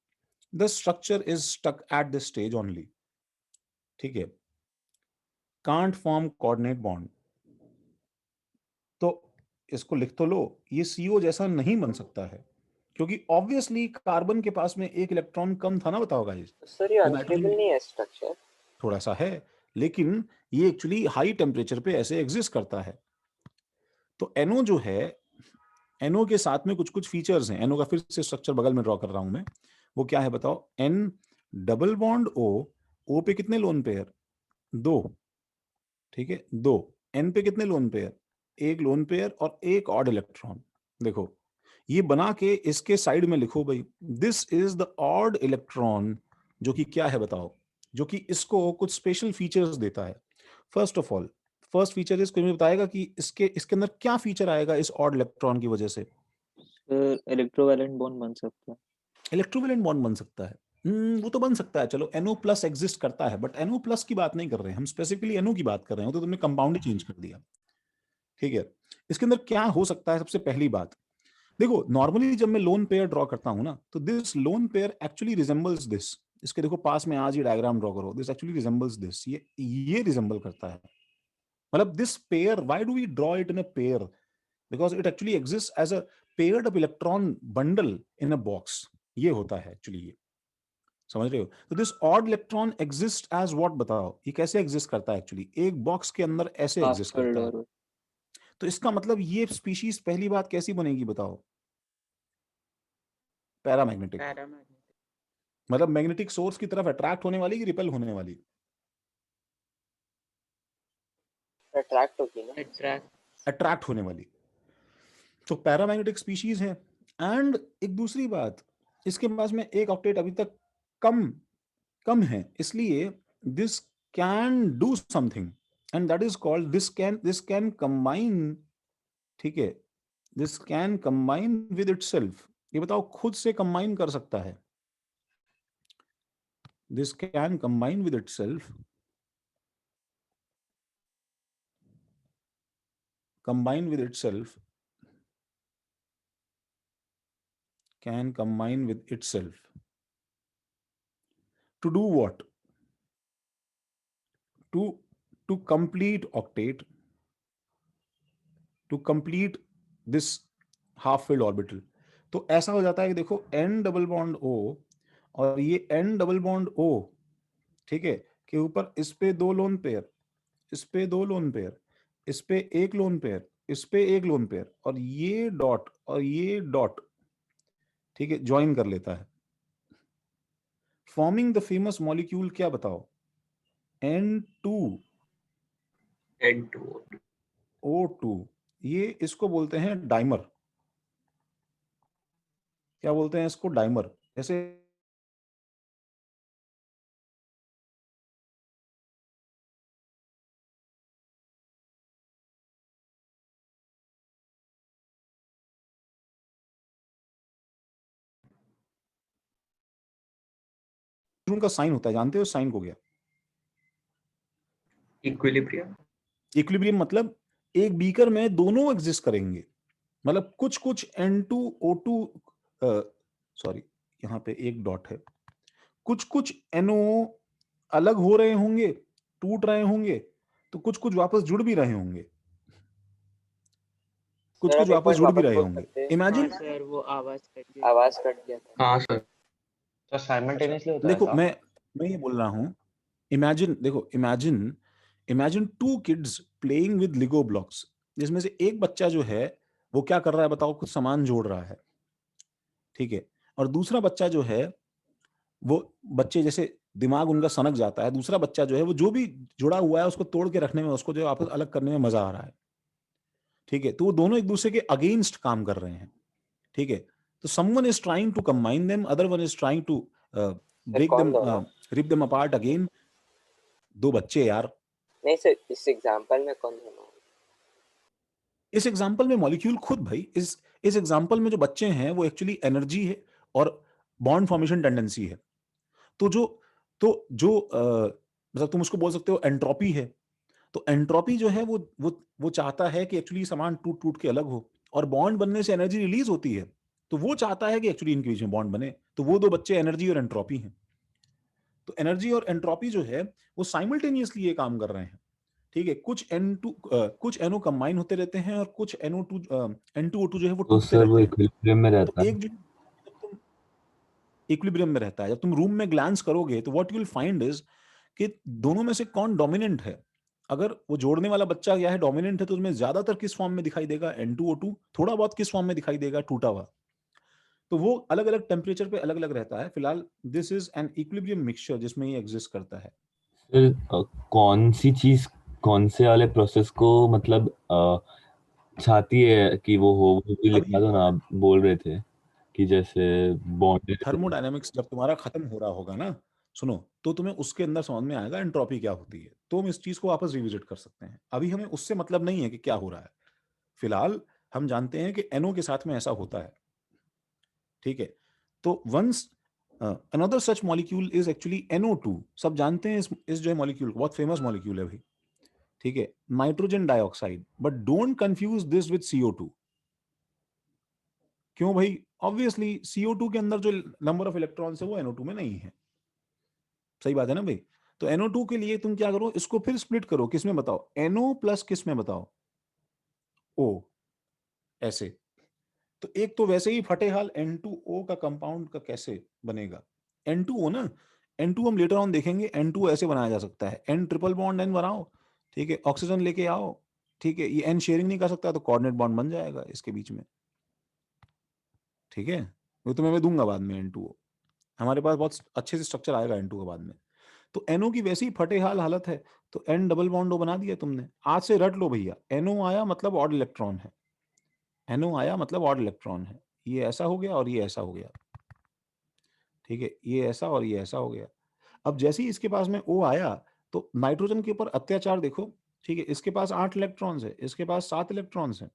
The structure is stuck at this stage only, ठीक है, कांट फॉर्म कोऑर्डिनेट बॉन्ड। तो इसको लिख तो लो, ये CO जैसा नहीं बन सकता है क्योंकि ऑब्वियसली कार्बन के पास में एक इलेक्ट्रॉन कम था ना, बताओ गाइस। सर ये अनस्टेबल नहीं है स्ट्रक्चर? थोड़ा सा है, लेकिन ये एक्चुअली हाई टेम्परेचर पे ऐसे एग्जिस्ट करता है। तो NO जो है, NO के साथ में कुछ कुछ फीचर्स हैं। NO का फिर से स्ट्रक्चर बगल में ड्रॉ कर रहा हूं मैं, वो क्या है बताओ, N डबल बॉन्ड O पे कितने लोन पेयर, 2, ठीक है, 2। N पे कितने लोन पेयर, 1 लोन पेयर और 1 ऑड इलेक्ट्रॉन। देखो ये बना के इसके साइड में लिखो भाई, this is the odd electron, जो कि क्या है बताओ, जो कि इसको कुछ स्पेशल फीचर्स देता है। First of all, first feature is, कोई मुझे बताएगा कि इसके अंदर क्या फीचर आएगा इस ऑड इलेक्ट्रॉन की वजह से। इलेक्ट्रोवैलेंट बॉन्ड बन सकता है। इलेक्ट्रोवैलेंट बॉन्ड बन सकता है, वो तो बन सकता है, चलो NO प्लस एग्जिस्ट करता है, बट NO प्लस की बात नहीं कर रहे हैं हम, स्पेसिफिकली NO की बात कर रहे हैं, तो तुमने कंपाउंड ही चेंज कर दिया, ठीक है। इसके अंदर क्या हो सकता है, सबसे पहली बात देखो, नॉर्मली जब मैं लोन पेयर ड्रॉ करता हूं ना, तो this lone pair actually resembles this. इसके देखो पास में आज ये डायग्राम ड्रॉ करो, दिस एक्चुअली रिजेंबल्स दिस, ये रिजेंबल करता है। मतलब this pair, why do we draw it in a pair, because it actually exist as a paired up electron bundle in a box, ये होता है एक्चुअली, ये समझ रहे हो। तो this odd electron exist as what, बताओ ये कैसे एग्जिस्ट करता है, एक्चुअली एक बॉक्स के अंदर ऐसे हाफ एग्जिस्ट फिल्ड करता है। और तो इसका मतलब ये स्पीशीज पहली बात कैसी बनेगी बताओ, पैरामैग्नेटिक। मतलब मैग्नेटिक सोर्स की तरफ अट्रैक्ट होने वाली कि रिपेल होने वाली, अट्रैक्ट होगी ना, अट्रैक्ट होने वाली। तो पैरामैग्नेटिक स्पीशीज है। एंड एक दूसरी बात, इसके पास में एक ऑक्टेट अभी तक कम है, इसलिए this can do something and that is called this can combine, ठीक है, this can combine with itself. ये बताओ खुद से कंबाइन कर सकता है, this can combine with itself, combine with itself, can combine with itself to do what, to complete octet, to complete this half filled orbital। तो ऐसा हो जाता है कि देखो N डबल बॉन्ड O और ये N डबल बॉन्ड O, ठीक है, के ऊपर इस पे 2 लोन पेयर, इस पे 2 लोन पेयर, इस पे 1 लोन पेयर, इस पे 1 लोन पेयर, और ये डॉट और ये डॉट, ठीक है, ज्वाइन कर लेता है, फॉर्मिंग द फेमस मॉलिक्यूल क्या बताओ, N2O2। ये इसको बोलते हैं डाइमर, क्या बोलते हैं इसको, डाइमर। जैसे उनका साइन होता है, जानते हो साइन को क्या, इक्विलिब्रियम। इक्विलिब्रियम मतलब एक बीकर में दोनों एग्जिस्ट करेंगे, मतलब कुछ कुछ N2O2 सॉरी यहाँ पे एक डॉट है, कुछ कुछ NO अलग हो रहे होंगे, टूट रहे होंगे, तो कुछ कुछ वापस जुड़ भी रहे होंगे, कुछ सर कुछ आप एक वापस पॉइंट जुड़ भी वापस रहे बोल होंगे। सकते हैं? हाँ इमेजिन, सर वो आवाज कट गई। आवाज कट गया था। हाँ सर। तो साइमल्टेनियसली होता है देखो ऐसा? मैं ये बोल रहा हूँ, इमेजिन, देखो imagine 2 kids playing with लिगो blocks, जिसमें से एक बच्चा जो है वो क्या कर रहा है बताओ, कुछ सामान जोड़ रहा है, ठीक है, और दूसरा बच्चा जो है वो बच्चे जैसे दिमाग उनका सनक जाता है, दूसरा बच्चा जो है वो जो भी जुड़ा हुआ है उसको तोड़ के रखने में, उसको जो आपस अलग करने में मजा आ रहा है, ठीक है, तो वो दोनों एक दूसरे के अगेंस्ट काम कर रहे हैं, ठीक है, तो someone is trying to combine them, other one is trying to sir break कौन देम, दोनों? Rip them apart again. 2 बच्चे यार। नहीं सर, इस एग्जांपल में कौन दोनों? इस एग्जांपल में मॉलिक्यूल खुद भाई, इस एग्जांपल में जो बच्चे हैं वो एक्चुअली एनर्जी है और बॉन्ड फॉर्मेशन टेंडेंसी है। तो जो मतलब तुम उसको बोल सकते हो एंट्रोपी है। तो एंट्रोपी जो है वो चाहता है कि एक्चुअली सामान टूट टूट के अलग हो, और बॉन्ड बनने से एनर्जी रिलीज होती है, तो वो चाहता है कि एक्चुअली इनके बीच में बॉन्ड बने। तो वो 2 बच्चे एनर्जी और एंट्रोपी हैं। तो एनर्जी और एंट्रोपी जो है वो साइमल्टेनियसली ये काम कर रहे हैं, ठीक है, कुछ NO कंबाइन होते रहते हैं और कुछ N2O2 जो है वो तो टूटते सर वो रहते हैं। इक्विलिब्रियम में तो रहता है। एक जो इक्विलिब्रियम में रहता है, जब तुम रूम में ग्लांस करोगे तो what you will find is कि दोनों में से कौन डोमिनेंट है। अगर वो जोड़ने वाला बच्चा क्या है, डोमिनेंट है, तो तुम्हें ज्यादातर किस फॉर्म में दिखाई देगा, N2O2, थोड़ा बहुत किस फॉर्म में दिखाई देगा, टूटा हुआ। तो वो अलग अलग टेम्परेचर पे अलग अलग रहता है। फिलहाल this is an equilibrium mixture जिसमें ये एग्जिस्ट करता है। सर कौन सी चीज कौन से वाले प्रोसेस को मतलब चाहती है कि वो हो, वो भी लिखा दो ना, आप बोल रहे थे कि जैसे बॉन्ड। थर्मोडायनेमिक्स जब तुम्हारा खत्म हो रहा होगा ना, सुनो, तो तुम्हें उसके अंदर समझ में आएगा एंट्रोपी क्या होती है, तो हम इस चीज को वापस रिविजिट कर सकते हैं। अभी हमें उससे मतलब नहीं है कि क्या हो रहा है, फिलहाल हम जानते हैं कि NO के साथ में ऐसा होता है, ठीक है। तो once another such molecule is actually NO2। सब जानते हैं इस जो है मॉलिक्यूल, बहुत फेमस मॉलिक्यूल है भाई, ठीक है, nitrogen dioxide. But don't confuse this with CO2। क्यों भाई? ऑब्वियसली CO2 के अंदर जो नंबर ऑफ इलेक्ट्रॉन्स है वो NO2 में नहीं है। सही बात है ना भाई? तो NO2 के लिए तुम क्या करो, इसको फिर स्प्लिट करो, किस में बताओ, NO प्लस किस में बताओ, O, ऐसे। तो एक तो वैसे ही फटे हाल N2O का कंपाउंड का कैसे बनेगा, N2O ना, N2 हम लेटर ऑन देखेंगे, N2 ऐसे बनाया जा सकता है, N ट्रिपल बॉन्ड N बनाओ, ठीक है, ऑक्सीजन लेके आओ, ठीक है, ये N शेयरिंग नहीं कर सकता तो कोऑर्डिनेट बॉन्ड बन जाएगा इसके बीच में, ठीक है, वो तुम्हें मैं दूंगा बाद में N2O, हमारे पास बहुत अच्छे से स्ट्रक्चर आएगा N2 के बाद में। तो NO की वैसी फटे हाल हालत है, तो N डबल बॉन्ड O बना दिया तुमने, आज से रट लो भैया, NO आया मतलब ऑड इलेक्ट्रॉन है, NO आया मतलब ऑड इलेक्ट्रॉन है, ये ऐसा हो गया और ये ऐसा हो गया, ठीक है, ये ऐसा और ये ऐसा हो गया। अब जैसे ही इसके पास में O आया तो नाइट्रोजन के ऊपर अत्याचार देखो, ठीक है, इसके पास 8 इलेक्ट्रॉन्स है, इसके पास 7 इलेक्ट्रॉन्स हैं,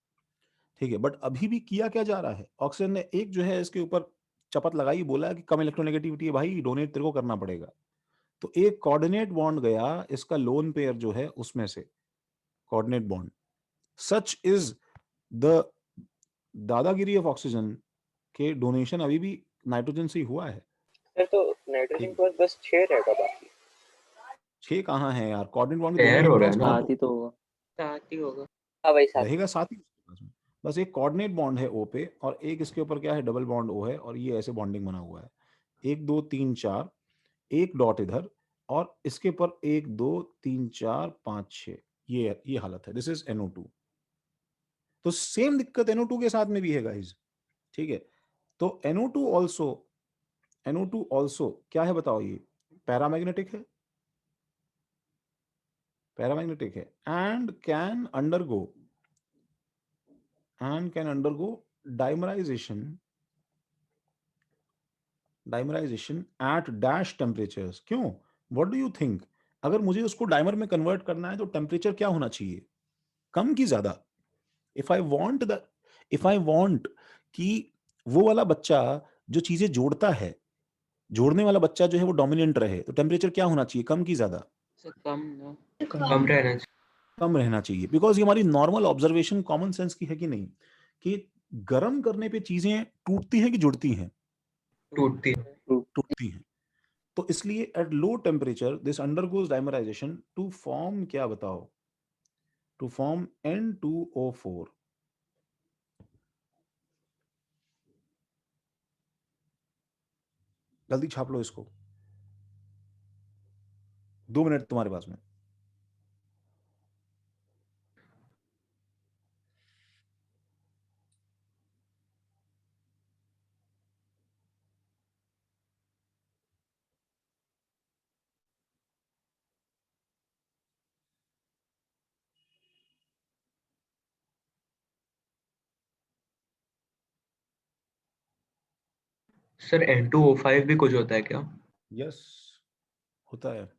ठीक है, बट अभी भी किया क्या जा रहा है, ऑक्सीजन ने एक जो है इसके ऊपर चपत लगाई, बोला कि कम इलेक्ट्रोनेगेटिविटी है भाई, डोनेट तेरे को करना पड़ेगा। तो एक कोऑर्डिनेट बॉन्ड गया इसका लोन पेयर जो है उसमें से, coordinate bond. Such is the दादागिरी ऑफ ऑक्सीजन के डोनेशन अभी भी नाइट्रोजन से ही हुआ है। सर तो नाइट्रोजन के पास बस 6 रहेगा, बाकी 6 कहाँ है यार, कोऑर्डिनेट बॉन्ड के पेयर दोनों हो रहा है इलेक्ट्रॉन्स ना। साथ ही तो होगा। साथ ही होगा। हाँ भाई साथ रहेगा साथ ही उसके पास में। बस एक कोऑर्डिनेट बॉन्ड है O पे और एक इसके ऊपर क्या है, डबल बॉन्ड O है, और ये ऐसे बॉन्डिंग बना हुआ है, 1 2 3 4, एक डॉट इधर और इसके ऊपर 1 2 3 4 5 6, ये हालत है, दिस इज NO2। तो सेम दिक्कत NO2 के साथ में भी है गाइस, ठीक है। तो NO2 ऑल्सो क्या है बताओ, ये पैरामैग्नेटिक है, पैरामैग्नेटिक है, and can undergo dimerization at dash temperatures. क्यों, व्हाट डू यू थिंक, अगर मुझे उसको डाइमर में कन्वर्ट करना है तो टेम्परेचर क्या होना चाहिए, कम की ज्यादा? इफ आई वांट कि वो वाला बच्चा जो चीजें जोड़ता है, जोड़ने वाला बच्चा जो है वो डोमिनेंट रहे, तो टेम्परेचर क्या होना चाहिए, कम की ज्यादा? सर कम ना। कम रहना चाहिए। कम रहना चाहिए, बिकॉज ये हमारी नॉर्मल ऑब्जर्वेशन कॉमन सेंस की है कि नहीं, कि गर्म करने पे चीजें टूटती हैं कि जुड़ती हैं? टूटती हैं। तो इसलिए at low temperature this undergoes dimerization to form, क्या बताओ, टू फॉर्म N2O4। जल्दी छाप लो इसको, 2 मिनट तुम्हारे पास में। सर N2O5 भी कुछ होता है क्या? यस, होता है।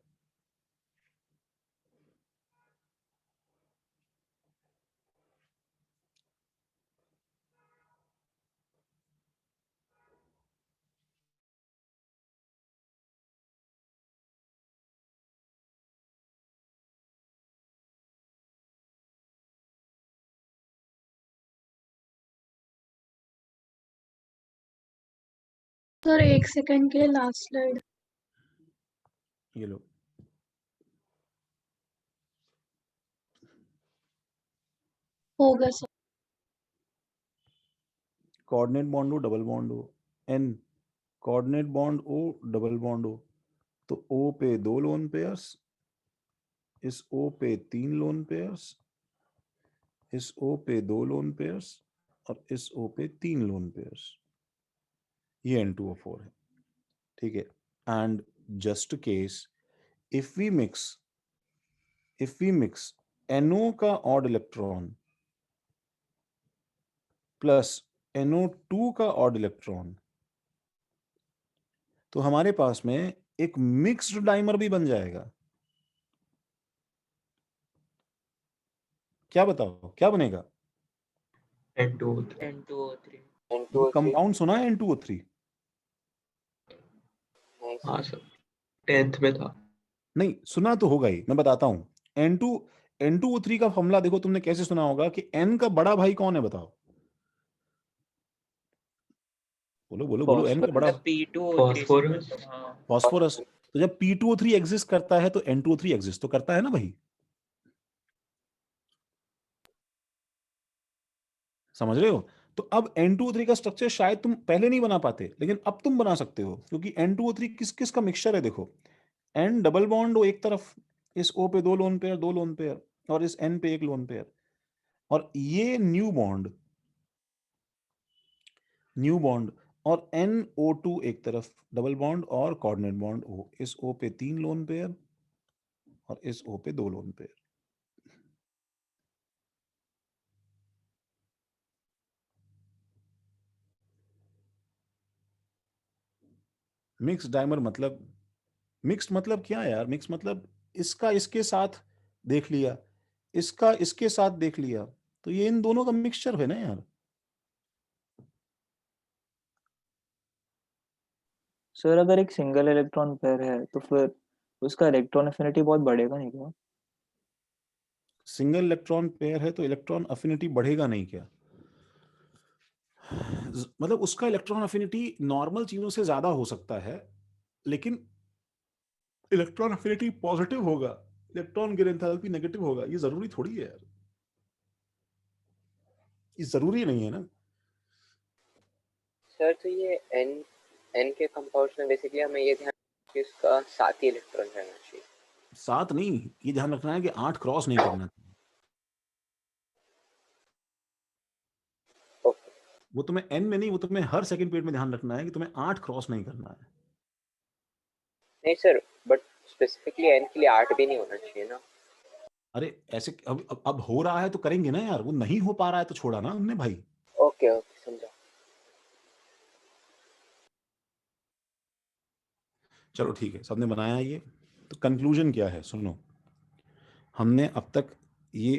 सर 1 सेकंड के लिए लास्ट स्लाइड। ये लो, होगा सर। कोऑर्डिनेट बॉन्ड हो, डबल बॉन्ड हो, N coordinate bond O, double bond हो, तो O पे 2 लोन पेयर्स, इस O पे 3 लोन पेयर्स, इस O पे 2 लोन पेयर्स, और इस O पे 3 लोन पेयर्स। ये N2O4 है, ठीक है। And just case if we mix NO का ऑड इलेक्ट्रॉन प्लस NO2 का ऑड इलेक्ट्रॉन, तो हमारे पास में एक मिक्स्ड डाइमर भी बन जाएगा। क्या बताओ क्या बनेगा? N2O3। कंपाउंड सुना है N2O3? हाँ सर, 10th में था। नहीं सुना तो होगा ही, मैं बताता हूं। N2O3 का फॉर्मूला देखो, तुमने कैसे सुना होगा कि N का बड़ा भाई कौन है, बताओ, बोलो बोलो बोलो। N का बड़ा P2O3। फास्फोरस। तो जब P2O3 एग्जिस्ट करता है तो N2O3 एग्जिस्ट तो करता है ना भाई, समझ रहे हो? तो अब N2O3 का स्ट्रक्चर शायद तुम पहले नहीं बना पाते, लेकिन अब तुम बना सकते हो, क्योंकि N2O3 किस किस का मिक्सचर है देखो। N डबल बॉन्ड हो एक तरफ, इस O पे 2 लोन पेयर, 2 लोन पेयर, और इस N पे 1 लोन पेयर, और ये न्यू बॉन्ड और NO2 एक तरफ डबल बॉन्ड और कोऑर्डिनेट बॉन्ड O, इस O पे 3 लोन पेयर और इस O पे 2 लोन पेयर। मिक्स डाइमर मतलब, मिक्स मतलब क्या है यार? मिक्स मतलब इसका इसके साथ देख लिया, इसका इसके साथ देख लिया, तो ये इन दोनों का मिक्सचर है ना यार। सर अगर एक सिंगल इलेक्ट्रॉन पेयर है तो फिर उसका इलेक्ट्रॉन एफिनिटी बहुत बढ़ेगा नहीं क्या? सिंगल इलेक्ट्रॉन पेयर है तो इलेक्ट्रॉन अफिनिटी बढ़ेगा नहीं क्या? मतलब उसका इलेक्ट्रॉन अफिनिटी नॉर्मल चीजों से ज्यादा हो सकता है, लेकिन इलेक्ट्रॉन अफिनिटी पॉजिटिव होगा, इलेक्ट्रॉन गियर एंथैल्पी नेगेटिव होगा, ये जरूरी थोड़ी है यार, ये जरूरी नहीं है ना। सर तो ये N के कंपाउंड्स में बेसिकली हमें ये ध्यान कि उसका 7 ही इलेक्ट्रॉन रहना चाहिए। 7 नहीं, ये ध्यान रखना है कि 8 क्रॉस नहीं करना। वो तुम्हें N में नहीं, वो तुम्हें हर सेकंड पीरियड में ध्यान रखना है कि तुम्हें 8 क्रॉस नहीं करना है। नहीं सर, बट स्पेसिफिकली N के लिए 8 भी नहीं होना चाहिए ना। अरे ऐसे अब हो रहा है तो करेंगे ना यार, वो नहीं हो पा रहा है तो छोड़ा ना हमने भाई। ओके ओके, समझा। चलो ठीक है, सबने बनाया ये, तो कंक्लूजन क्या है सुनो, हमने अब तक ये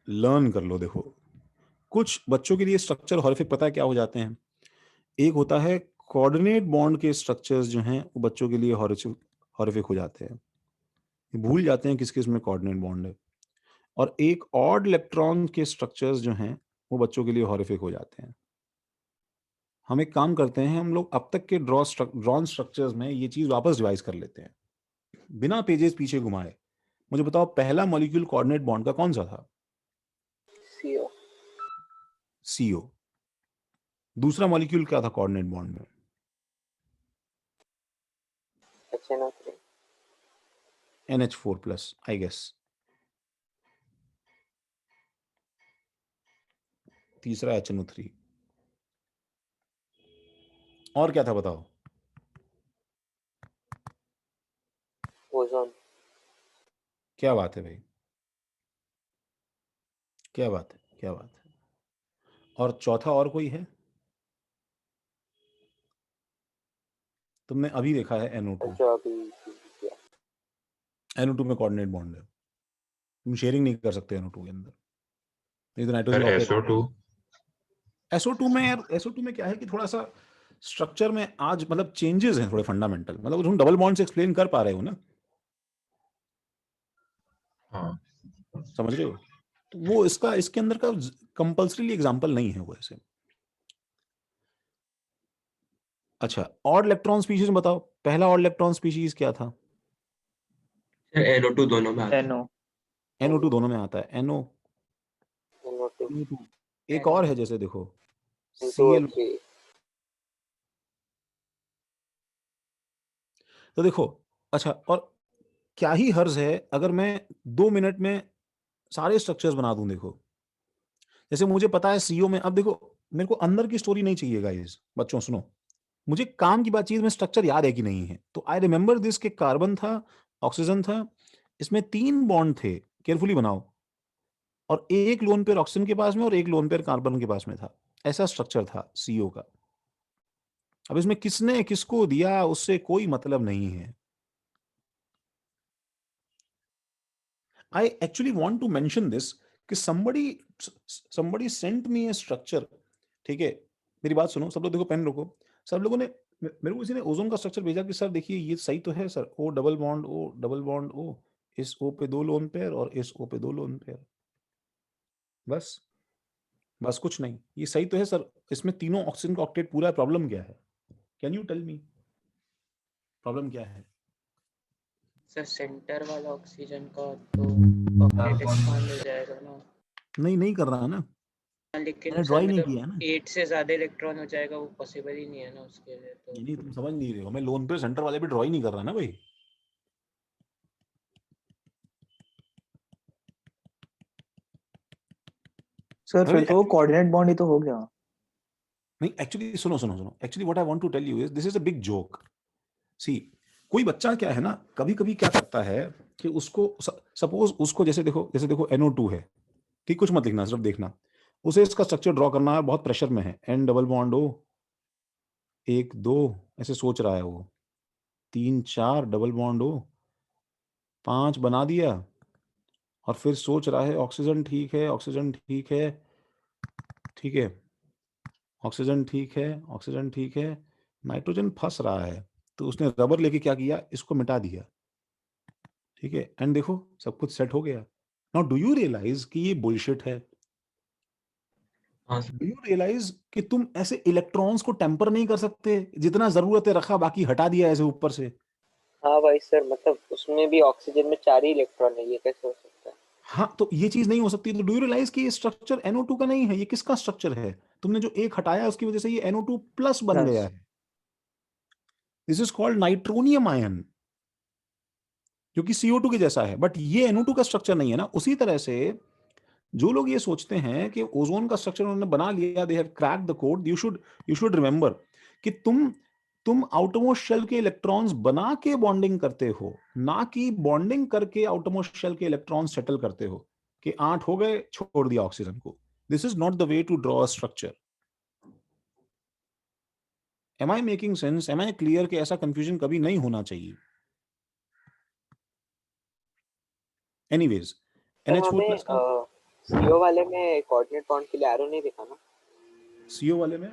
लर्न कर लो। देखो कुछ बच्चों के लिए स्ट्रक्चर हॉरिफिक पता है क्या हो जाते हैं। एक होता है कोऑर्डिनेट बॉन्ड के स्ट्रक्चर्स जो हैं वो बच्चों के लिए हॉरिफिक हो जाते हैं, भूल जाते हैं किस किस में कोऑर्डिनेट बॉन्ड है। और एक ऑड इलेक्ट्रॉन के स्ट्रक्चर्स जो हैं वो बच्चों के लिए हॉरिफिक हो जाते हैं। हम एक काम करते हैं, हम लोग अब तक के ड्रॉन स्ट्रक्चर्स में ये चीज वापस रिवाइज कर लेते हैं बिना पेजेस पीछे घुमाए। मुझे बताओ पहला मॉलिक्यूल कोऑर्डिनेट बॉन्ड का कौन सा था? CO CO। दूसरा मॉलिक्यूल क्या था कोऑर्डिनेट बॉन्ड में? HNO3 NH4+ I guess. तीसरा HNO3। और क्या था बताओ? ओजोन। क्या बात है भाई, क्या बात है, क्या बात है। और चौथा और कोई है? तुमने अभी देखा है NO2। जो अभी किया। NO2 में कोऑर्डिनेट बॉन्ड है, तुम शेयरिंग नहीं कर सकते NO2 के अंदर, नहीं तो sir nitrogen oxide. SO2 SO2 में यार, SO2 में क्या है कि थोड़ा सा स्ट्रक्चर में आज मतलब चेंजेस हैं थोड़े फंडामेंटल, मतलब तुम डबल बॉन्ड से एक्सप्लेन कर पा रहे हो ना, हाँ समझ रहे हो? तो वो इसका इसके अंदर का कंपल्सरीली एग्जांपल नहीं है वो ऐसे। अच्छा, ऑड इलेक्ट्रॉन स्पीशीज में बताओ, पहला ऑड इलेक्ट्रॉन स्पीशीज क्या था? सर NO2 दोनों में आता है। NO NO2 दोनों में आता है। NO NO2 NO2 एक और है जैसे देखो Cl। N2O3 तो देखो, अच्छा, और क्या ही हर्ज है अगर मैं 2 मिनट में सारे स्ट्रक्चर्स बना दूं। देखो जैसे मुझे पता है CO में, अब देखो मेरे को अंदर की स्टोरी नहीं चाहिए गाइस, बच्चों सुनो, मुझे काम की बातचीत में स्ट्रक्चर याद है कि नहीं है। तो आई रिमेंबर दिस के कार्बन था, ऑक्सीजन था, इसमें 3 बॉन्ड थे, केयरफुली बनाओ, और एक लोन पेयर ऑक्सीजन के पास में और एक लोन पेयर कार्बन के पास में था। ऐसा स्ट्रक्चर था CO का। अब इसमें किसने किसको दिया उससे कोई मतलब नहीं है। I actually want to mention this कि somebody sent me a structure, ठीक है, मेरी बात सुनो सब लोग, देखो पेन रखो। सब लोगों ने मेरे को किसी ने ओजोन का स्ट्रक्चर भेजा कि सर देखिए ये सही तो है sir, O double bond O double bond O, इस O पे 2 लोन पेयर और इस O पे 2 लोन पेयर, बस बस कुछ नहीं, ये सही तो है सर, इसमें तीनों ऑक्सीजन का ऑक्टेट पूरा है, प्रॉब्लम क्या है? Can you tell me problem क्या है? सर सेंटर वाला ऑक्सीजन का तो ऑक्टेट एक्सपांड हो जाएगा ना। नहीं कर रहा है ना, लेकिन मैंने सर ड्रॉ ही नहीं मतलब किया है ना। 8 से ज्यादा इलेक्ट्रॉन हो जाएगा, वो पॉसिबल ही नहीं है ना उसके लिए। तो नहीं तुम समझ नहीं रहे हो, मैं लोन पेयर सेंटर वाले पे ड्रॉ ही नहीं कर रहा ना भाई। सर अरे फिर तो कोऑर्डिनेट बॉन्ड ही तो हो गया। नहीं एक्चुअली सुनो, actually what I want to tell you is this is a big joke. See, कोई बच्चा क्या है ना, कभी कभी क्या करता है कि उसको सपोज उसको जैसे देखो NO2 है, ठीक, कुछ मत लिखना, सिर्फ देखना, उसे इसका स्ट्रक्चर ड्रॉ करना है, बहुत प्रेशर में है, N डबल बॉन्ड O 1 2 ऐसे सोच रहा है वो, 3 4 डबल बॉन्ड O 5 बना दिया, और फिर सोच रहा है ऑक्सीजन ठीक है, ऑक्सीजन ठीक है, ठीक है, ऑक्सीजन ठीक है, ऑक्सीजन ठीक है, नाइट्रोजन फंस रहा है, तो उसने रबर लेके क्या किया, इसको मिटा दिया, ठीक है, एंड देखो सब कुछ सेट हो गया। नाउ डू यू रियलाइज कि ये बुलशिट है? हाँ सर। डू यू रियलाइज कि तुम ऐसे इलेक्ट्रॉन्स को टेम्पर नहीं कर सकते, जितना जरूरत है रखा, बाकी हटा दिया ऐसे ऊपर से। हाँ भाई सर, मतलब उसमें भी ऑक्सीजन में 4 ही इलेक्ट्रॉन है, ये कैसे हो सकता है? हाँ तो ये चीज नहीं हो सकती। तो डू यू रियलाइज कि ये स्ट्रक्चर NO2 का नहीं है, ये किसका स्ट्रक्चर है? तुमने जो एक हटाया उसकी वजह से ये NO2+ बन गया है। This is called nitronium ion, जो कि CO2 के जैसा है, बट ये NO2 का स्ट्रक्चर नहीं है ना। उसी तरह से जो लोग ये सोचते हैं कि ओजोन का स्ट्रक्चर उन्होंने बना लिया, they have cracked the code, you should remember कि तुम आउटरमोस्ट शेल के इलेक्ट्रॉन्स बना के बॉन्डिंग करते हो, ना कि बॉन्डिंग करके आउटरमोस्ट शेल के इलेक्ट्रॉन्स सेटल करते हो कि 8 हो गए, छोड़ दिया ऑक्सीजन को। This is not the way to draw a structure. Am I making sense? Am I clear कि ऐसा कंफ्यूजन कभी नहीं होना चाहिए। एनीवेज, सर NH4+ हमें का CO वाले में कोऑर्डिनेट बॉन्ड के लिए एरो नहीं दिखा ना? CO वाले में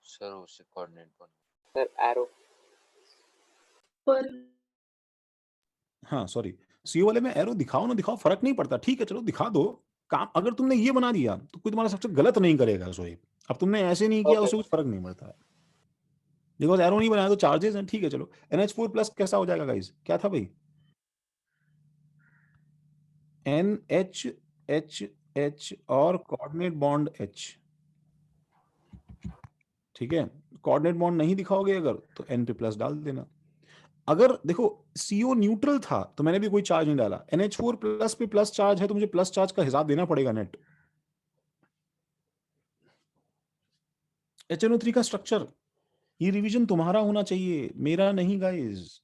सर उससे कोऑर्डिनेट बॉन्ड सर एरो पर हाँ सॉरी, CO वाले में एरो दिखाओ ना दिखाओ फर्क नहीं पड़ता, ठीक है चलो दिखा दो काम। अगर तुमने ये बना दिया तो कोई तुम्हारा स्ट्रक्चर गलत नहीं करेगा सोएब। अब तुमने ऐसे नहीं किया ओके उससे कुछ फर्क नहीं पड़ता है, बिकॉज एरो नहीं बनाया तो चार्जेस हैं, ठीक है चलो। NH4 प्लस कैसा हो जाएगा गाइस, क्या था भाई? NH और कोऑर्डिनेट बॉन्ड H, ठीक है। कोऑर्डिनेट बॉन्ड नहीं दिखाओगे अगर तो N पे प्लस डाल देना। अगर देखो CO न्यूट्रल था तो मैंने भी कोई चार्ज नहीं डाला, NH4 प्लस पे प्लस चार्ज है तो मुझे प्लस चार्ज का हिसाब देना पड़ेगा नेट। HNO3 का स्ट्रक्चर, ये रिवीजन तुम्हारा होना चाहिए, मेरा नहीं गाइस।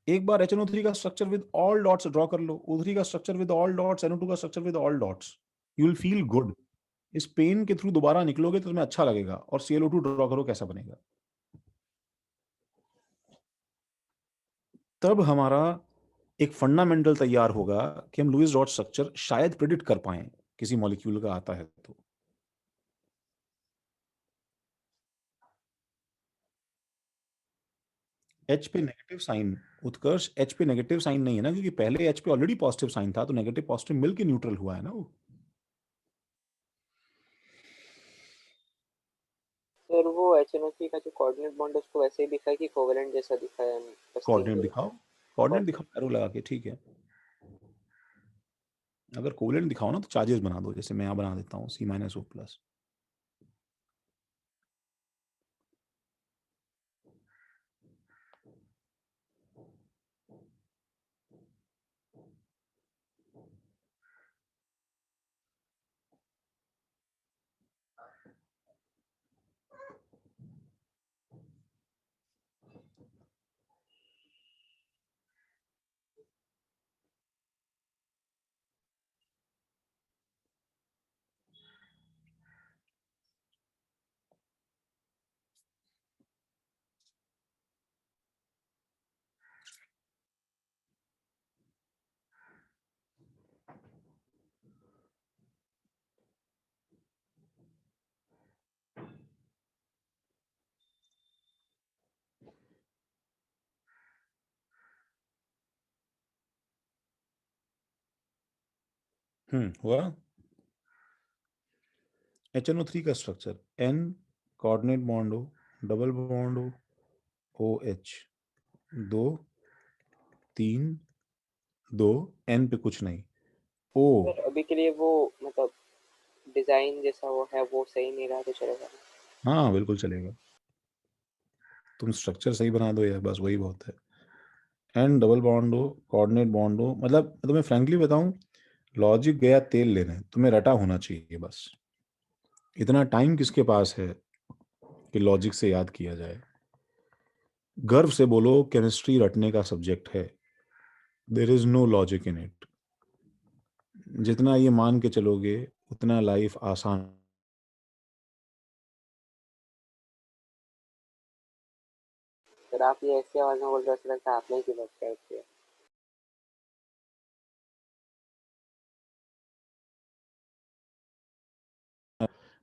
एक बार HNO3 का structure with all dots draw कर लो, O3 का structure with all dots, NO2 का structure with all dots, you will feel good. इस पेन के थ्रू दोबारा निकलोगे तो तुम्हें अच्छा लगेगा। और ClO2 ड्रॉ करो कैसा बनेगा, तब हमारा एक फंडामेंटल तैयार होगा कि हम लुईस डॉट स्ट्रक्चर शायद प्रिडिक्ट कर पाए किसी मॉलिक्यूल का आता है तो। H पे नेगेटिव साइन, उत्कर्ष H पे नेगेटिव साइन नहीं है ना, क्योंकि पहले H पे ऑलरेडी पॉजिटिव साइन था, तो नेगेटिव पॉजिटिव मिलके न्यूट्रल हुआ है ना वो। सर वो HNO3 का जो कोऑर्डिनेट बॉन्ड है उसको वैसे ही दिखा है कि कोवेलेंट जैसा दिखा है, बस 3 कोऑर्डिनेट दिखाओ, कोऑर्डिनेट कोऑर्डिनेट। दिखाओ एरो लगा के, ठीक है। अगर कोवेलेंट दिखाओ ना तो चार्जेस बना दो, जैसे मैं यहाँ बना देता हूँ C-O प्लस। हुआ। HNO3 का स्ट्रक्चर N कोऑर्डिनेट बॉन्ड हो, डबल बॉन्ड हो, OH 2 3 2, N पे कुछ नहीं, O। सर अभी के लिए वो मतलब डिजाइन जैसा वो है वो सही नहीं रहा तो चलेगा ना? हाँ बिल्कुल चलेगा, तुम स्ट्रक्चर सही बना दो यार, बस वही बहुत है। N डबल बॉन्ड हो, कोऑर्डिनेट बॉन्ड हो, मतलब मैं तुम्हें फ्रैंकली बताऊं, लॉजिक गया तेल लेने, तुम्हें रटा होना चाहिए बस। इतना टाइम किसके पास है कि लॉजिक से याद किया जाए? गर्व से बोलो केमिस्ट्री रटने का सब्जेक्ट है, there is no logic in it. जितना ये मान के चलोगे उतना लाइफ आसान। सर आप ये ऐसी आवाज में बोल रहे हो, ऐसा लगता है आपने ही की बात करते हैं।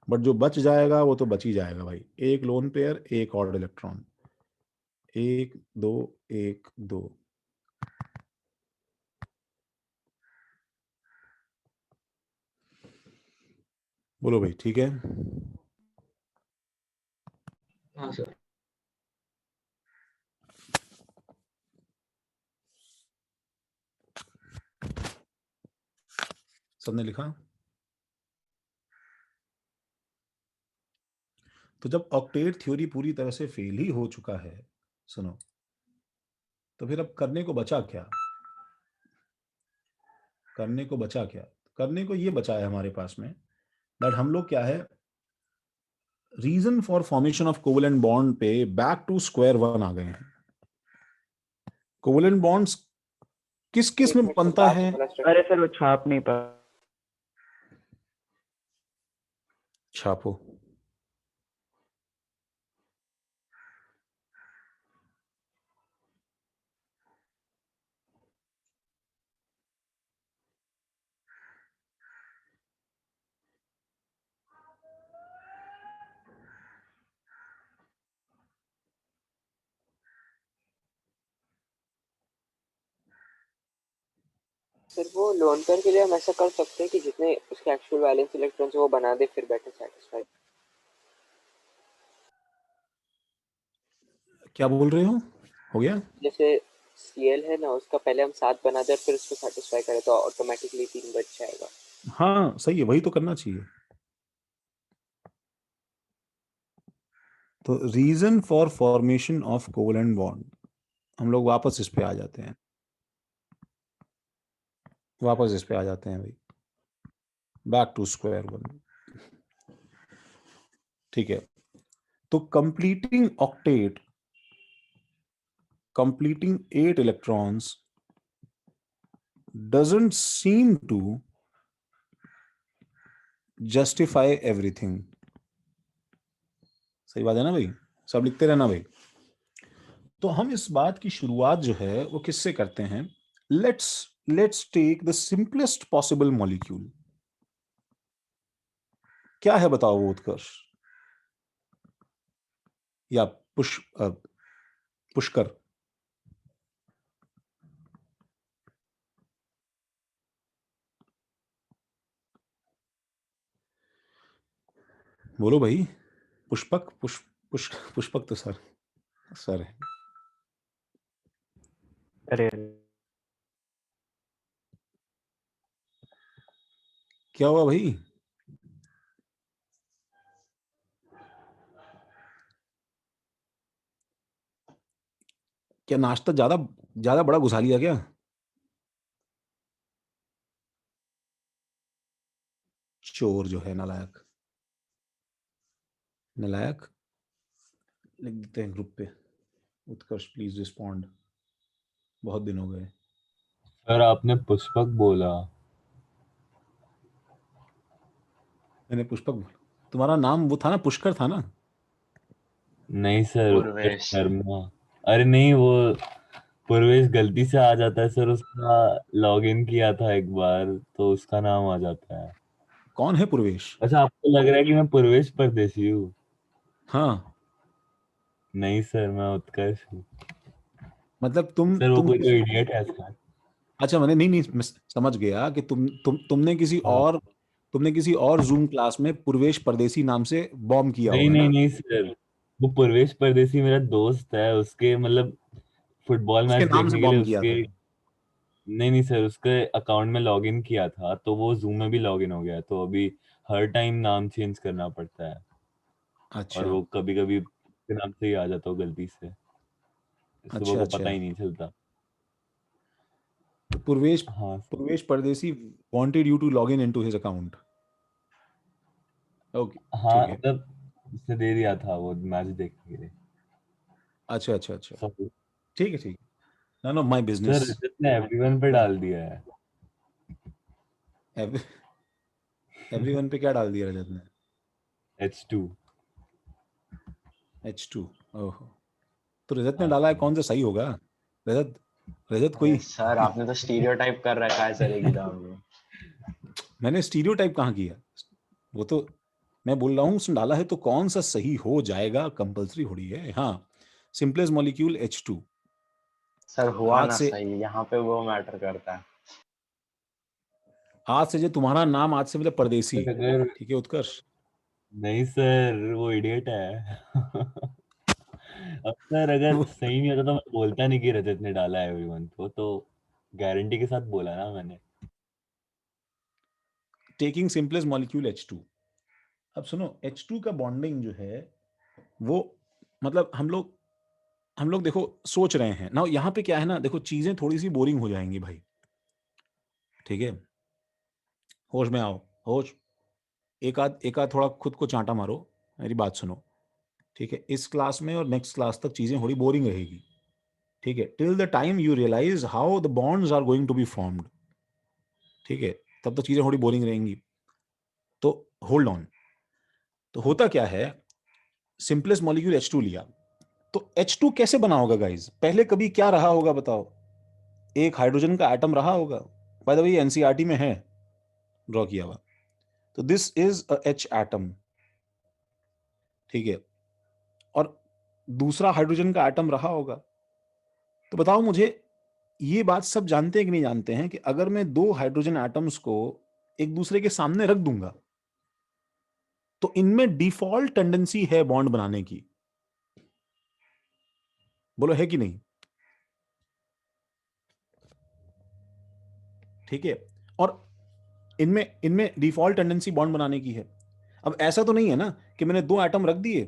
बट जो बच जाएगा वो तो बच ही जाएगा भाई, एक लोन पेयर एक ऑड इलेक्ट्रॉन, 1 2 1 2। बोलो भाई, ठीक है? हाँ सर। सबने लिखा? तो जब ऑक्टेट थ्योरी पूरी तरह से फेल ही हो चुका है, सुनो, तो फिर अब करने को बचा क्या? करने को बचा क्या? करने को ये बचा है हमारे पास में, बट हम लोग क्या है, reason for formation of covalent bond पे बैक टू स्क्वायर वन आ गए हैं। कोवेलेंट बॉन्ड्स किस किस एक में मिनट सर, बनता है? अरे सर वो छाप नहीं पा। छापो। सर वो लोन पेयर के लिए हम ऐसा कर सकते हैं कि जितने उसके एक्चुअल वैलेंस इलेक्ट्रॉन्स वो बना दे, फिर बेटर सेटिस्फाई। क्या बोल रहे हो गया? जैसे सीएल है ना, उसका पहले हम 7 बना दे, फिर उसको सेटिस्फाई करें तो ऑटोमेटिकली 3 बच जाएगा। हाँ सही है, वही तो करना चाहिए। तो reason for formation of covalent bond, हम लोग वापस इस पे आ जाते हैं, भाई, बैक टू स्क्वायर वन। ठीक है, तो completing 8 electrons doesn't seem to justify everything। सही बात है ना भाई? सब लिखते रहना भाई। तो हम इस बात की शुरुआत जो है वो किससे करते हैं? Let's take the simplest possible molecule. क्या है बताओ वो, उत्कर्ष या पुष्कर? बोलो भाई। पुष्पक तो सर है। अरे क्या हुआ भाई? क्या नाश्ता ज्यादा बड़ा घुसा लिया क्या? चोर जो है, नालायक लिख देते हैं ग्रुप पे, उत्कर्ष प्लीज रिस्पॉन्ड, बहुत दिन हो गए। सर आपने पुष्पक बोला। मैंने पुष्पक बोला? तुम्हारा नाम वो था ना, पुष्कर था ना? नहीं सर, उत्कर्ष पूर्वेश। शर्मा। अरे नहीं, वो पूर्वेश गलती से आ जाता है सर, उसका लॉगिन किया था एक बार तो उसका नाम आ जाता है। कौन है पूर्वेश? अच्छा, आपको लग रहा है कि मैं पूर्वेश परदेसी हूँ? हाँ, नहीं सर, मैं उत्कर्ष हूँ। मतलब सर वो कोई तो इडियट है सर। अच्छा, मैंने नहीं मैं समझ गया कि तुमने हाँ। किसी और जूम क्लास में पूर्वेश परदेसी नाम से बॉम्ब किया नहीं होगा नहीं ना? नहीं सर, वो पूर्वेश परदेसी मेरा दोस्त है, उसके मतलब फुटबॉल उसके मैच नाम से देखने के लिए बॉम्ब किया उसके। था? नहीं नहीं सर, उसके अकाउंट में लॉगिन किया था तो वो जूम में भी लॉगिन हो गया, तो अभी हर टाइम नाम चेंज करना पड़ता है। और अच्छा वो कभी कभी उसके नाम से ही आ जाता हो गलती से, सुबह अच्छा को अच्छा। पता ही नहीं चलता। तो पूर्वेश हाँ sir. Purvesh Pardesi wanted you to log in into his account. Okay, हाँ ठीक है। मतलब उसने दे दिया था वो मैच देखने के लिए। अच्छा अच्छा अच्छा, सर ठीक है नन ऑफ माय बिजनेस। रजत ने एवरीवन पे डाल दिया है। एवरीवन पे क्या डाल दिया रजत ने? H2। H2। ओहो, तो रजत ने हाँ डाला है, सर। कौन सा सही होगा? रजत अरे कोई सर आपने तो स्टीरियोटाइप कर रखा है सर एकदम। मैंने स्टीरियोटाइप कहाँ किया? वो तो मैं बोल रहा हूँ उसने डाला है तो कौन सा सही हो जाएगा, कंपलसरी हो रही है। हाँ, सिंपलेस्ट मॉलिक्यूल H2। सर हुआ आज ना से सही, यहाँ पे वो मैटर करता है। जो तुम्हारा नाम आज से मतलब परदेसी, सर अगर ठीक है उत्कर्ष? नहीं सर, वो इडियट है। अब सर अगर सही नहीं होता तो मैं बोलता नहीं कि रजत ने डाला है एवरीवन को, तो गारंटी के साथ बोला ना मैंने। Taking simplest molecule H2। अब सुनो, H2 का बॉन्डिंग जो है वो, मतलब हम लोग देखो सोच रहे हैं ना, यहाँ पे क्या है ना, देखो चीजें थोड़ी सी बोरिंग हो जाएंगी भाई, ठीक है? होश में आओ, होश। एक आध थोड़ा खुद को चांटा मारो, मेरी बात सुनो, ठीक है? इस क्लास में और नेक्स्ट क्लास तक चीजें थोड़ी बोरिंग रहेगी, ठीक है? Till the time you realise how the bonds are going to be formed, ठीक है? तब तक चीजें थोड़ी बोरिंग रहेंगी, तो होल्ड ऑन। तो होता क्या है, सिंपलेस्ट मॉलिक्यूल H2 लिया, तो H2 कैसे बना होगा गाइज? पहले कभी क्या रहा होगा बताओ? एक हाइड्रोजन का एटम रहा होगा, बाय द वे एनसीईआरटी में है ड्रॉ किया हुआ। तो this is a H atom, ठीक है? और दूसरा हाइड्रोजन का एटम रहा होगा। तो बताओ मुझे, ये बात सब जानते हैं कि नहीं जानते हैं कि अगर मैं दो हाइड्रोजन एटम्स को एक दूसरे के सामने रख दूंगा तो इनमें डिफॉल्ट टेंडेंसी है बॉन्ड बनाने की। बोलो है कि नहीं? ठीक है, और इनमें इनमें डिफॉल्ट टेंडेंसी बॉन्ड बनाने की है। अब ऐसा तो नहीं है ना कि मैंने दो एटम रख दिए,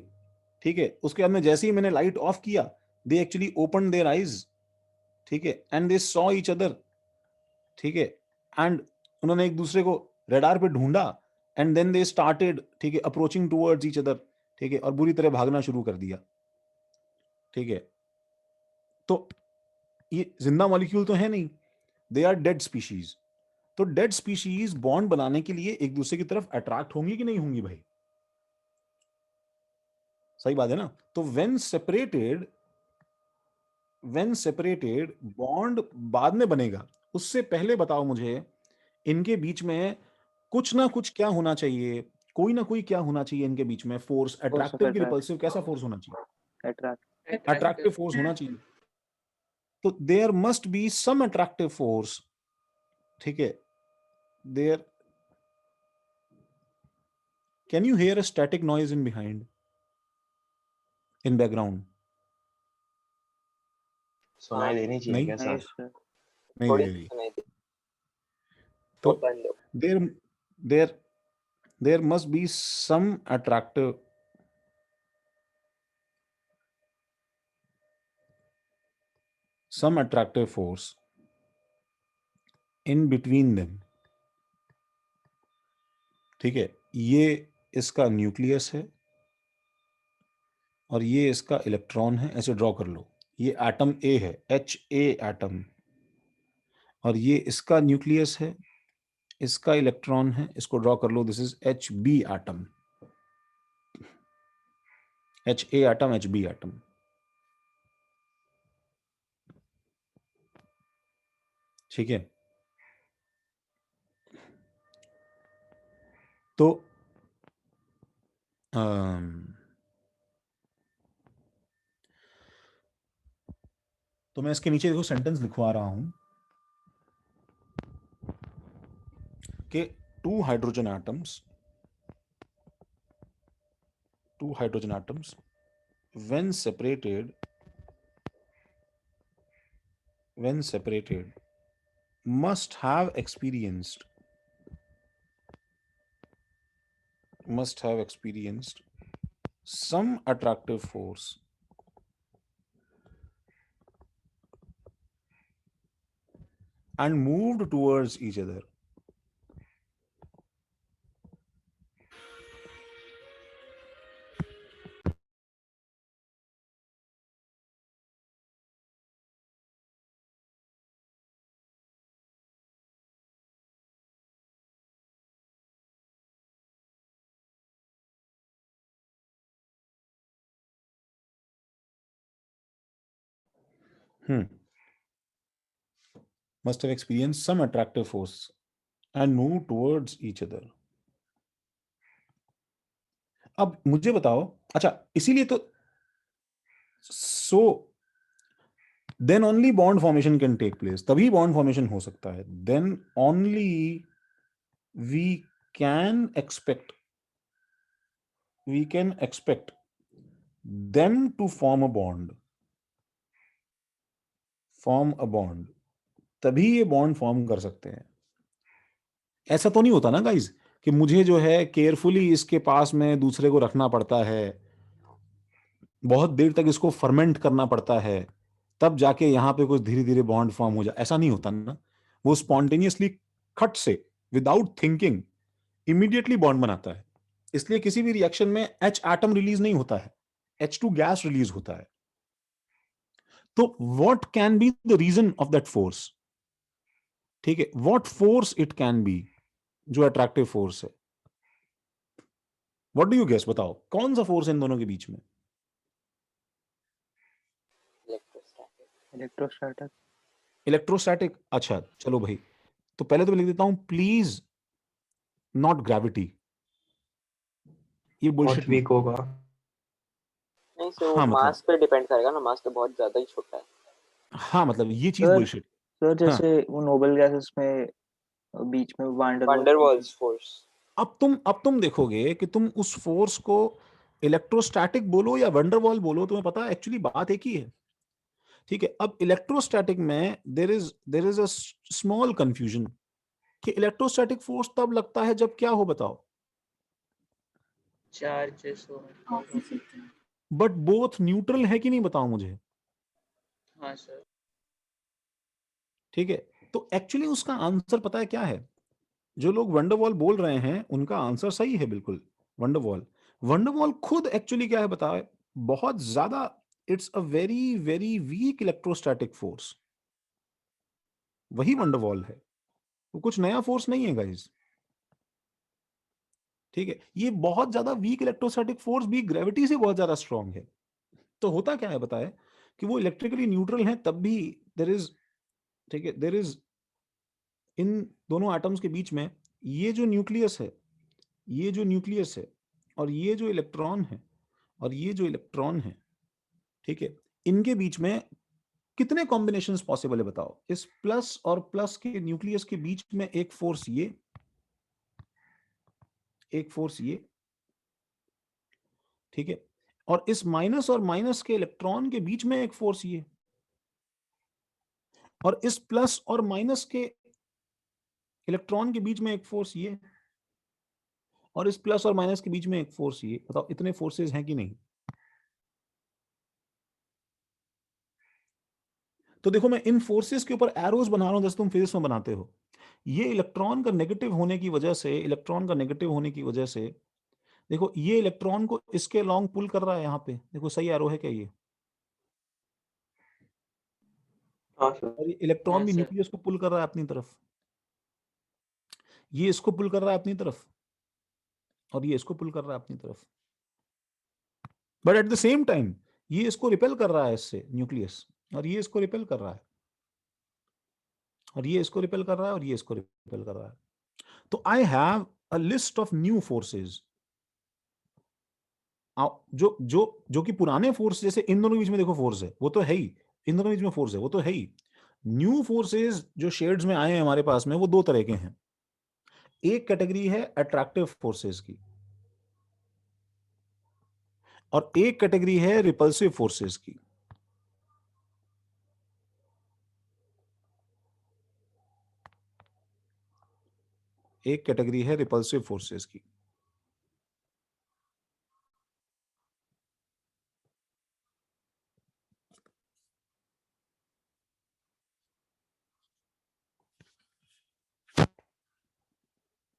ठीक है, उसके बाद में जैसे ही मैंने लाइट ऑफ किया they actually open their eyes, ठीक है, and they saw each other, ठीक है, एंड उन्होंने एक दूसरे को रडार पे ढूंढा एंड देन दे स्टार्टेड, ठीक है, अप्रोचिंग टुवर्ड्स ईच अदर, ठीक है, और बुरी तरह भागना शुरू कर दिया, ठीक है। तो ये जिंदा मॉलिक्यूल तो है नहीं, दे आर डेड स्पीशीज। तो डेड स्पीशीज बॉन्ड बनाने के लिए एक दूसरे की तरफ अट्रैक्ट होंगी कि नहीं होंगी भाई? सही बात है ना? तो व्हेन सेपरेटेड बॉन्ड बाद में बनेगा, उससे पहले बताओ मुझे इनके बीच में कुछ ना कुछ क्या होना चाहिए, कोई ना कोई क्या होना चाहिए इनके बीच में, फोर्स, अट्रैक्टिव की रिपल्सिव, कैसा फोर्स होना चाहिए? अट्रैक्टिव फोर्स होना चाहिए। तो there must be some attractive force, ठीक है, there. Can you hear a static noise in behind, in background? सुनाई देनी चाहिए क्या नहीं, सर? नहीं थोड़ी दे रही। सुनाई दे। तो वो बंद हो। There must be some attractive, some attractive force in between them, ठीक है। ये इसका न्यूक्लियस है और ये इसका इलेक्ट्रॉन है, ऐसे ड्रॉ कर लो। ये एटम ए है, HA एटम, और ये इसका न्यूक्लियस है, इसका इलेक्ट्रॉन है, इसको ड्रॉ कर लो, this is HB atom, HA atom, HB atom, ठीक है। तो मैं इसके नीचे देखो सेंटेंस लिखवा रहा हूं कि two hydrogen atoms when separated must have experienced some attractive force and moved towards each other. Must have experienced some attractive force and moved towards each other. अब मुझे बताओ, अच्छा इसीलिए तो then only bond formation can take place, तभी bond formation हो सकता है, then only we can expect them to form a bond, तभी ये बॉन्ड फॉर्म कर सकते हैं। ऐसा तो नहीं होता ना गाइज कि मुझे जो है केयरफुली इसके पास में दूसरे को रखना पड़ता है, बहुत देर तक इसको फर्मेंट करना पड़ता है, तब जाके यहां पे कुछ धीरे धीरे बॉन्ड फॉर्म हो जाए, ऐसा नहीं होता ना। वो स्पॉन्टेनियसली खट से विदाउट थिंकिंग इमीडिएटली बॉन्ड बनाता है। इसलिए किसी भी रिएक्शन में H एटम रिलीज नहीं होता है, H2 गैस रिलीज होता है। तो what can be the reason of that force, ठीक है, what force it can be, जो अट्रैक्टिव फोर्स है। व्हाट डू यू गेस, बताओ कौन सा फोर्स है इन दोनों के बीच में? इलेक्ट्रोस्टैटिक। अच्छा चलो भाई, तो पहले तो मैं लिख देता हूं प्लीज नॉट ग्रेविटी, ये बहुत बुलशिट वीक होगा। नहीं सो हाँ, मास पे डिपेंड करेगा ना, मास तो बहुत ज्यादा ही छोटा है। हाँ मतलब ये चीज सर बुलशिट। सर जैसे वो नोबल गैसेस में बीच में वंडरवॉल्स फोर्स। अब तुम देखोगे कि तुम उस फोर्स को इलेक्ट्रोस्टैटिक बोलो या वंडरवॉल बोलो, तुम्हें पता है एक्चुअली बात एक ही है। ठीक है, अब इलेक्ट्रोस्टैटिक में there is a small confusion कि इलेक्ट्रोस्टैटिक फोर्स तब लगता है जब क्या हो, बताओ? चार्जेस हो। बट बोथ न्यूट्रल है कि नहीं, बताओ मुझे। हाँ सर। ठीक है, तो एक्चुअली उसका आंसर पता है क्या है? जो लोग वंडरवॉल बोल रहे हैं उनका आंसर सही है बिल्कुल। वंडरवॉल वंडरवॉल खुद एक्चुअली क्या है बताए? बहुत ज्यादा, it's a very very weak electrostatic force, वही वंडरवॉल है। वो कुछ नया फोर्स नहीं है गाइस। ठीक है, ये बहुत ज्यादा वीक इलेक्ट्रोस्टैटिक फोर्स भी ग्रेविटी से बहुत ज्यादा स्ट्रांग है। तो होता क्या है बताए कि वो इलेक्ट्रिकली न्यूट्रल है तब भी देर इज, ठीक है, देर इज इन दोनों एटम्स के बीच में ये जो न्यूक्लियस है, ये जो न्यूक्लियस है और ये जो इलेक्ट्रॉन है और ये जो इलेक्ट्रॉन है, ठीक है, इनके बीच में कितने कॉम्बिनेशंस पॉसिबल है बताओ? इस प्लस और प्लस के न्यूक्लियस के बीच में एक फोर्स ये, एक फोर्स ये, ठीक है, और इस माइनस और माइनस के इलेक्ट्रॉन के बीच में एक फोर्स ये, और इस प्लस और माइनस के इलेक्ट्रॉन के बीच में एक फोर्स ये, और इस प्लस और माइनस के बीच में एक फोर्स ये। बताओ इतने फोर्सेस हैं कि नहीं? तो देखो मैं इन फोर्सेस के ऊपर एरोज बना रहा हूं जैसे तुम फिजिक्स में बनाते हो। ये इलेक्ट्रॉन का नेगेटिव होने की वजह से, इलेक्ट्रॉन का नेगेटिव होने की वजह से देखो ये इलेक्ट्रॉन को इसके लॉन्ग पुल कर रहा है। यहाँ पे देखो सही एरो है क्या ये? हाँ सर। और ये इलेक्ट्रॉन हाँ भी सर। न्यूक्लियस को पुल कर रहा है अपनी तरफ, ये इसको पुल कर रहा है अपनी तरफ, और ये इसको पुल कर रहा है अपनी तरफ। But at the same time ये इसको रिपेल कर रहा है इससे, न्यूक्लियस, और ये इसको रिपेल कर रहा है, और ये इसको रिपेल कर रहा है, और ये इसको रिपेल कर रहा है। तो I have a list of new forces, जो जो जो कि पुराने फोर्स, जैसे इन दोनों के बीच में देखो फोर्स है, वो तो है ही, इन दोनों के बीच में फोर्स है, वो तो है ही। न्यू फोर्सेस जो शेड्स में आए हैं हमारे पास में, वो दो तरह के हैं। एक कैटेगरी है अट्रैक्टिव फोर्सेस की, और एक कैटेगरी है रिपल्सिव फोर्सेस की। एक कैटेगरी है रिपल्सिव फोर्सेस की।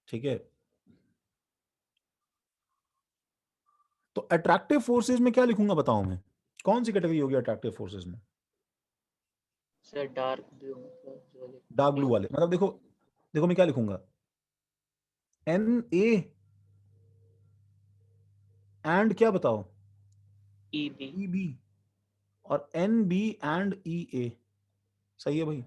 ठीक है, तो अट्रैक्टिव फोर्सेस में क्या लिखूंगा बताओ मैं? कौन सी कैटेगरी होगी अट्रैक्टिव फोर्सेस में? सर डार्क ब्लू मतलब जो डार्क ब्लू वाले, मतलब देखो, देखो मैं क्या लिखूंगा, एन ए एंड क्या बताओ? ईबी। ई बी, और एन बी एंड ई ए। सही है भाई।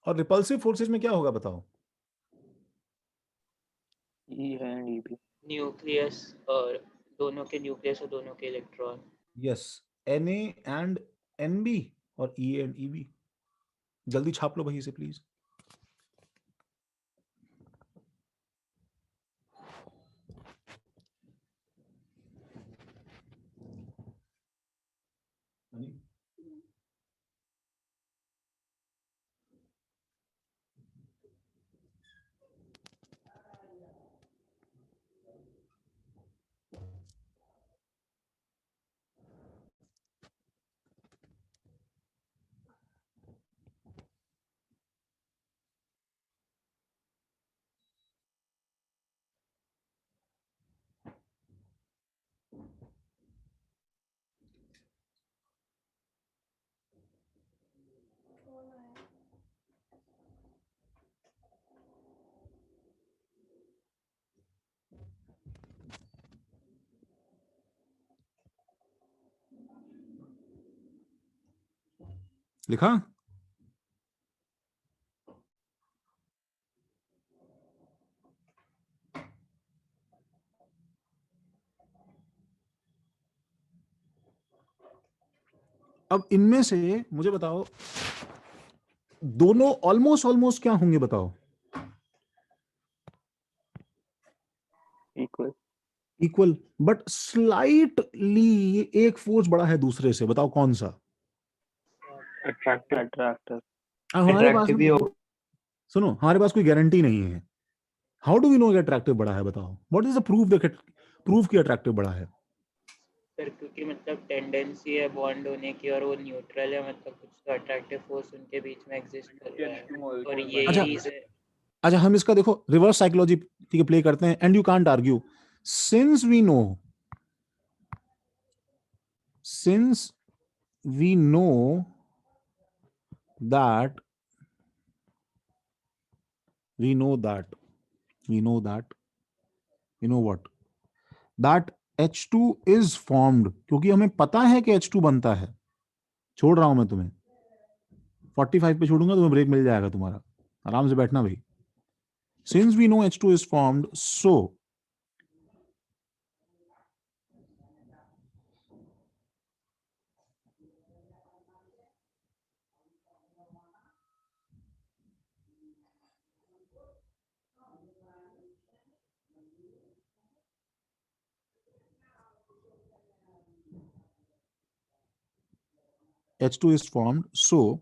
और रिपल्सिव फोर्सेस में क्या होगा बताओ? ई है एंड ई भी। न्यूक्लियस और दोनों के न्यूक्लियस और दोनों के electron. Yes, N A and N B, और ई एंड ई बी। जल्दी छाप लो भाई इसे प्लीज। लिखा? अब इनमें से मुझे बताओ दोनों ऑलमोस्ट ऑलमोस्ट क्या होंगे बताओ? इक्वल। इक्वल, बट स्लाइटली एक फोर्स बड़ा है दूसरे से, बताओ कौन सा? अट्रैक्टिव। अट्रैक्टर। अब हमारे पास अट्रैक्टिव में ही हो। सुनो, हमारे पास कोई गारंटी नहीं है। हाउ डू वी नो कि अट्रैक्टिव बड़ा है? बताओ, व्हाट इज द प्रूफ कि अट्रैक्टिव बड़ा है? सर क्योंकि मतलब टेंडेंसी है बॉन्ड होने की और वो न्यूट्रल है, मतलब कुछ तो अट्रैक्टिव फोर्स उनके बीच में एग्जिस्ट कर रहा है और यही अच्छा रीजन। अच्छा, हम इसका देखो रिवर्स साइकोलॉजी ठीक है प्ले करते हैं, and you can't argue since we know that we know what that H2 is formed, क्योंकि हमें पता है कि H2 बनता है। छोड़ रहा हूं मैं तुम्हें, 45 पे छोड़ूंगा, तुम्हें ब्रेक मिल जाएगा तुम्हारा, आराम से बैठना भाई। Since we know H2 is formed, so H2 is formed, so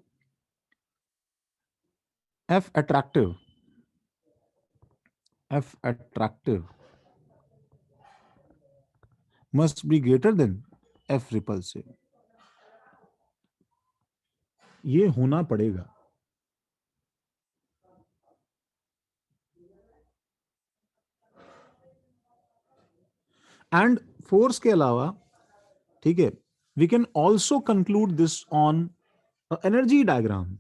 F attractive must be greater than F repulsive। ये होना पड़ेगा। एंड फोर्स के अलावा, ठीक है, we can also conclude this on energy diagram.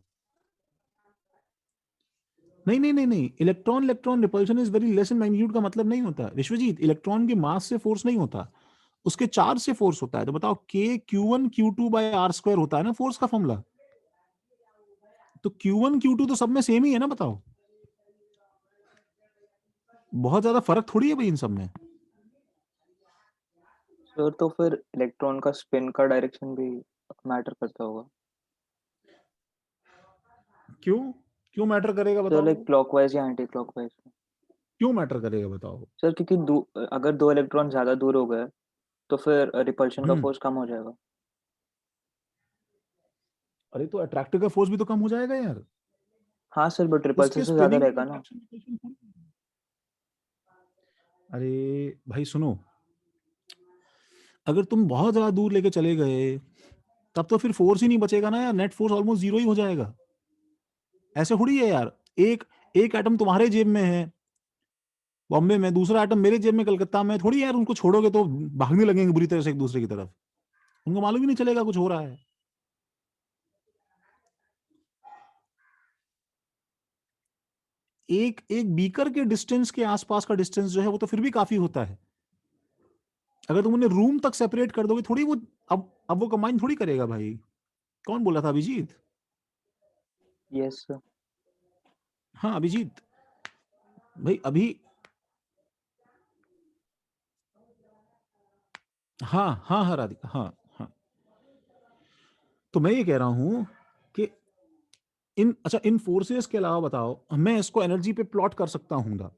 नहीं, electron repulsion is very less in magnitude का मतलब नहीं होता विश्वजीत, इलेक्ट्रॉन के मास से फोर्स नहीं होता, उसके चार्ज से फोर्स होता है। तो बताओ k q1 q2 bye r square होता है ना फोर्स का फॉर्मूला, तो q1 q2 तो सब में सेम ही है ना, बताओ बहुत ज्यादा फर्क थोड़ी है भाई इन सब में। सर तो फिर इलेक्ट्रॉन का स्पिन का डायरेक्शन भी मैटर करता होगा। क्यों मैटर करेगा सर बताओ? लाइक क्लॉकवाइज या एंटी क्लॉकवाइज। क्यों मैटर करेगा बताओ? सर क्योंकि अगर दो इलेक्ट्रॉन ज्यादा दूर हो गए तो फिर रिपल्शन का फोर्स कम हो जाएगा। अरे तो अट्रैक्टिव का फोर्स भी तो कम हो जाएगा यार। हाँ सर, बट रिपल्सन उसके से ज्यादा स्पिनिंग रहेगा ना। अरे भाई सुनो, अगर तुम बहुत ज्यादा दूर लेके चले गए तब तो फिर फोर्स ही नहीं बचेगा ना यार, नेट फोर्स ऑलमोस्ट जीरो ही हो जाएगा। ऐसे थोड़ी है यार, एक एटम तुम्हारे जेब में है बॉम्बे में, दूसरा एटम मेरे जेब में कलकत्ता में, थोड़ी यार उनको छोड़ोगे तो भागने लगेंगे बुरी तरह से एक दूसरे की तरफ, उनको मालूम ही नहीं चलेगा कुछ हो रहा है। एक बीकर के डिस्टेंस के आसपास का डिस्टेंस जो है वो तो फिर भी काफी होता है। अगर तुम उन्हें रूम तक सेपरेट कर दोगे थोड़ी वो अब वो कंबाइन थोड़ी करेगा भाई। कौन बोला था? अभिजीत? Yes sir. हाँ अभिजीत भाई, अभी हाँ राधिका, हाँ। तो मैं ये कह रहा हूं कि इन फोर्सेस के अलावा बताओ, मैं इसको एनर्जी पे प्लॉट कर सकता हूं ना।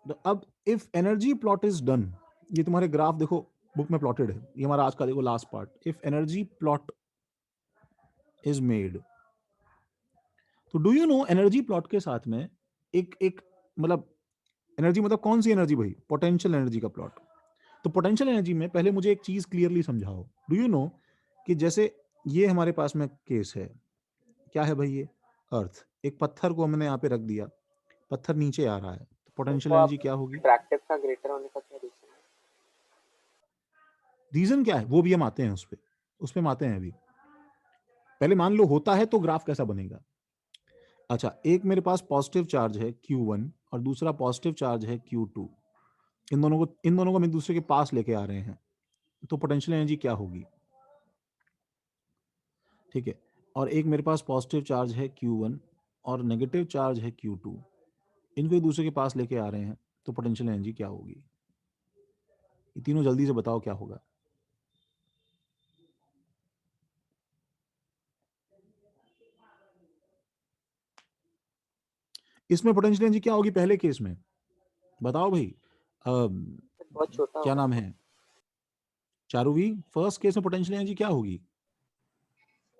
तो अब if energy plot is done, ये तुम्हारे ग्राफ देखो बुक में प्लॉटेड है, ये हमारा आज का देखो last part. If energy plot is made, तो do you know energy plot के साथ में एक मतलब एनर्जी मतलब कौन सी एनर्जी भाई? पोटेंशियल एनर्जी का प्लॉट। तो पोटेंशियल एनर्जी में पहले मुझे एक चीज क्लियरली समझाओ। डू यू नो कि जैसे ये हमारे पास में केस है, क्या है भाई? ये अर्थ, एक पत्थर को हमने यहाँ पे रख दिया, पत्थर नीचे आ रहा है, तो पोटेंशियल तो आप एनर्जी क्या होगी? अट्रैक्टिव का ग्रेटर होने का क्या रीजन है? रीजन क्या है वो भी हम आते हैं उस पे हम आते हैं अभी। पहले मान लो होता है तो ग्राफ कैसा बनेगा। अच्छा, एक मेरे पास पॉजिटिव चार्ज है Q1 और दूसरा पॉजिटिव चार्ज है Q2, इन दोनों को हम एक दूसरे के पास लेके आ रहे हैं, तो पोटेंशियल एनर्जी क्या होगी? ठीक है, और एक मेरे पास पॉजिटिव चार्ज है Q1 और नेगेटिव चार्ज है Q2, इनको एक दूसरे के पास लेके आ रहे हैं, तो पोटेंशियल एनर्जी क्या होगी? ये तीनों जल्दी से बताओ क्या होगा। इसमें पोटेंशियल एनर्जी क्या होगी पहले केस में? बताओ भाई। बहुत छोटा क्या होगा। नाम है चारूवी? फर्स्ट केस में पोटेंशियल एनर्जी क्या होगी?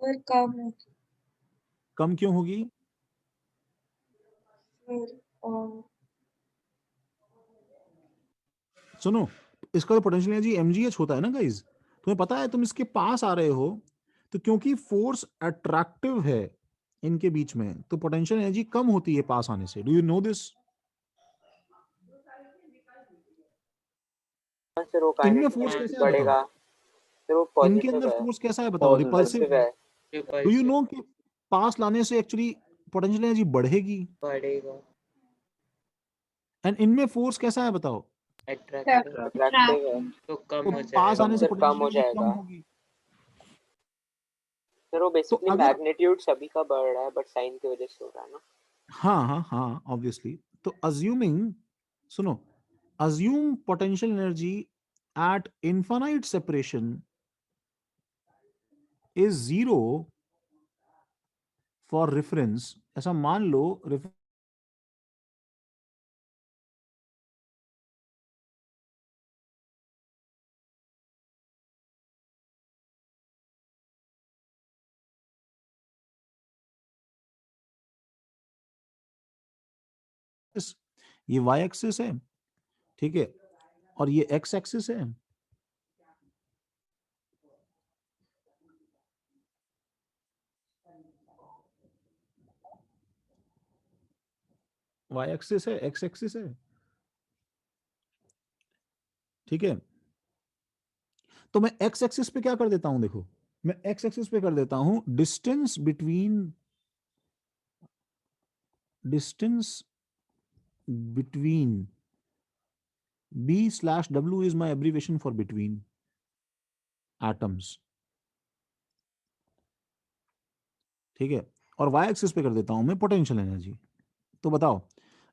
और कम होगी कम क्यों होगी? फिर सुनो, इसका तो पोटेंशियल एनर्जी mgh होता है ना गाइज। तुम्हें पता है तुम इसके पास आ रहे हो तो क्योंकि फोर्स अट्रैक्टिव है इनके बीच में, तो पोटेंशियल एनर्जी कम होती है पास आने से। Do you no this? Sir वो इनमें काइनेटिक फोर्स एनर्जी कैसा है बताओ? बढ़ेगा। सर वो इनके पॉजिटिव अंदर है। फोर्स कैसा है बताओ? रिपल्सिव पॉजिटिव है। डू यू नो कि पास लाने से एक्चुअली पोटेंशियल एनर्जी बढ़ेगी? बढ़ेगा। एंड इनमें फोर्स कैसा है बताओ? अट्रैक्टिव अट्रैक्टिव है। तो कम तो हो पास आने से सर कम पोटेंशियल हो एनर्जी कम जाएगा। होगी। सर वो तो बेसिकली अगर मैग्नीट्यूड सभी का बढ़ रहा है बट साइन की वजह से हो रहा है ना। हाँ ऑब्वियसली। तो अज्यूमिंग, सुनो, assume potential energy at infinite separation is zero for reference। ऐसा मान लो ये y एक्सिस है, ठीक है, और ये x एक्सिस है। y एक्सिस है, x एक्सिस है, ठीक है। तो मैं x एक्सिस पे क्या कर देता हूं? देखो, मैं x एक्सिस पे कर देता हूं distance between b/w is my abbreviation for between atoms, ठीक है। और y एक्सिस पे कर देता हूं मैं पोटेंशियल एनर्जी। तो बताओ,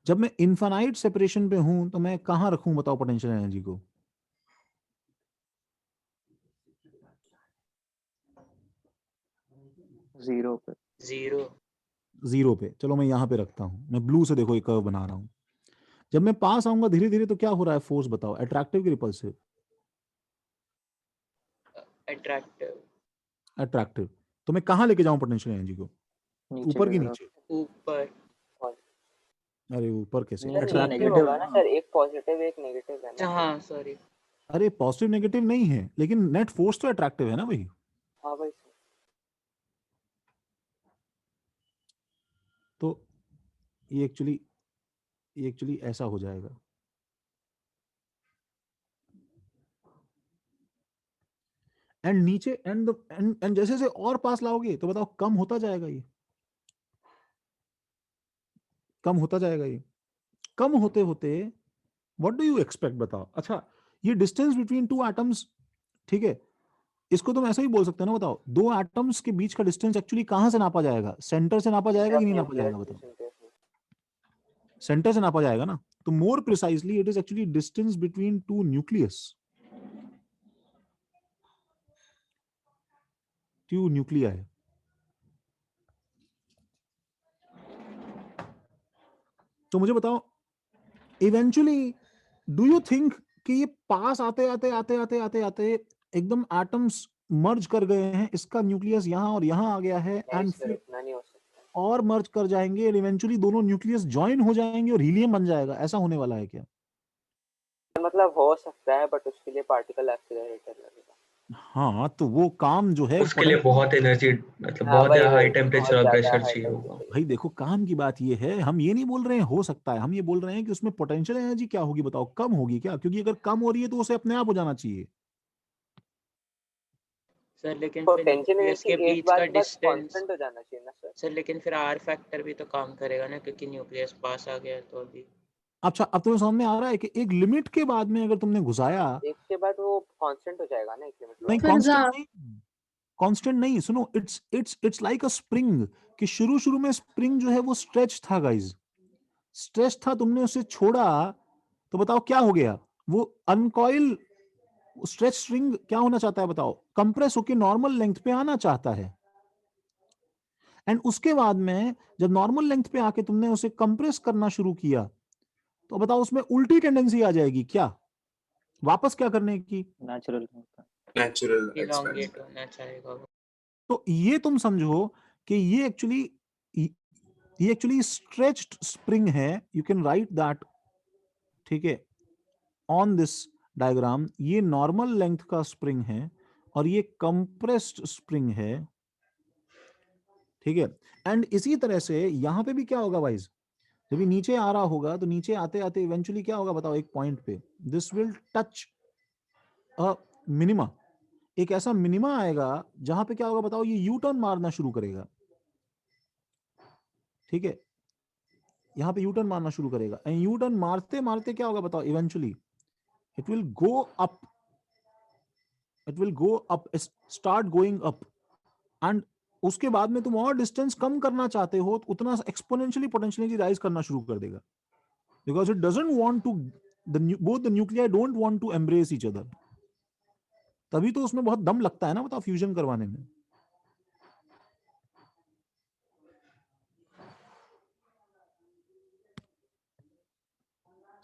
जब मैं इनफाइनाइट सेपरेशन पे हूं तो मैं कहां रखूं बताओ पोटेंशियल एनर्जी को? जीरो पे। जीरो पे। चलो मैं यहां पे रखता हूं। मैं ब्लू से देखो एक कर्व बना रहा हूं। जब मैं पास आऊंगा धीरे धीरे तो क्या हो रहा है फोर्स बताओ? अट्रैक्टिव की रिपल्सिव? अट्रैक्टिव। तो मैं कहां लेके जाऊं पोटेंशियल एनर्जी को? नीचे ऊपर की की तरफ। नीचे? ऊपर। अरे ऊपर कैसे? नीचे नीचे अट्रैक्टिव। नेगेटिव होगा है ना ना। सर, एक पॉजिटिव एक नेगेटिव है ना। हाँ सॉरी। अरे पॉजिटिव नेगेटिव नहीं है, लेकिन नेट फोर्स तो अट्रैक्टिव है ना भाई। हाँ भाई सर। तो ये एक्चुअली ऐसा हो जाएगा। एंड नीचे एंड जैसे जैसे और पास लाओगे तो बताओ कम होता जाएगा ये, कम होता जाएगा ये। कम होते होते व्हाट डू यू एक्सपेक्ट बताओ? अच्छा, ये डिस्टेंस बिटवीन टू एटम्स, ठीक है, इसको तुम ऐसा ही बोल सकते हो ना। बताओ, दो एटम्स के बीच का डिस्टेंस एक्चुअली कहां से नापा जाएगा? सेंटर से नापा जाएगा कि नहीं नापा जाएगा बताओ? सेंटर से नापा जाएगा ना। तो more precisely it is actually distance between two nucleus, two nuclei. तो मुझे बताओ, इवेंचुअली डू यू थिंक कि ये पास आते आते आते आते आते आते एकदम एटम्स मर्ज कर गए हैं, इसका न्यूक्लियस यहाँ और यहाँ आ गया है, नहीं एंड सर, फिर इतना नहीं हो सकता। और मर्ज कर जाएंगे, और इवेंचुअली दोनों न्यूक्लियस ज्वाइन हो जाएंगे और हीलियम बन जाएगा? ऐसा होने वाला है क्या? मतलब हो सकता है बट उसके लिए पार्टिकल एक्सीलरेटर लगेगा। हाँ, तो वो काम जो है उसके लिए बहुत एनर्जी, मतलब हाँ बहुत वही हाई वही टेम्परेचर बहुत और ज्यादा प्रेशर हाई चाहिए होगा। टेम्परेचर। भाई देखो, काम की बात ये है, हम ये नहीं बोल रहे हैं हो सकता है, हम ये बोल रहे हैं कि उसमें पोटेंशियल एनर्जी क्या होगी बताओ? कम होगी क्या? क्योंकि अगर कम हो रही है तो उसे अपने आप हो जाना चाहिए। सर लेकिन फिर पोटेंशियल न्यूक्लियस एनर्जी के एक बीच बार का के बाद डिस्टेंस। कांस्टेंट हो जाना चाहिए ना सर। सर लेकिन फिर आर फैक्टर भी तो काम करेगा ना, क्योंकि न्यूक्लियस पास आ गया है तो अभी। अच्छा, अब तुम्हें समझ में आ रहा है कि एक लिमिट के बाद में अगर तुमने घुसाया, एक के बाद वो कांस्टेंट हो जाएगा ना एक लिमिट नहीं बाद। कांस्टेंट नहीं, कांस्टेंट नहीं, सुनो, इट्स लाइक अ स्प्रिंग, कि शुरू शुरू में स्प्रिंग जो है वो स्ट्रेच था गाइज, स्ट्रेच था, तुमने उसे छोड़ा तो बताओ क्या हो गया? वो अनकॉइल स्ट्रेच स्ट्रिंग क्या होना चाहता है बताओ? कंप्रेस होकर नॉर्मल लेंथ पे आना चाहता है। एंड उसके बाद में जब नॉर्मल लेंथ पे आके तुमने उसे कंप्रेस करना शुरू किया तो बताओ उसमें उल्टी टेंडेंसी आ जाएगी क्या, वापस क्या करने की? नेचुरल नेचुरल इलोंगेट होना चाहेगा वो। तो ये तुम समझो कि ये एक्चुअली स्ट्रेच्ड स्प्रिंग है, यू कैन राइट दैट, ठीक है, ऑन दिस डायग्राम। ये नॉर्मल लेंथ का स्प्रिंग है और ये कंप्रेस्ड स्प्रिंग है, ठीक है। एंड इसी तरह से यहां पे भी क्या होगा वाइज, जब ये नीचे आ रहा होगा तो नीचे आते आते इवेंचुअली क्या होगा बताओ, एक पॉइंट पे this will touch a minima, एक ऐसा मिनिमा आएगा जहां पे क्या होगा बताओ, ये यू टर्न मारना शुरू करेगा, ठीक है, यहां पे यू टर्न मारना शुरू करेगा। एंड यू टर्न मारते मारते क्या होगा बताओ, eventually it will go up, it will go up, start going up, and उसके बाद में तुम और डिस्टेंस कम करना चाहते हो तो उतना एक्सपोनेंशियली पोटेंशियली राइज करना शुरू कर देगा, because it doesn't want to, both the nuclei don't want to embrace each other. तभी तो उसमें बहुत दम लगता है ना बताओ फ्यूजन करवाने में।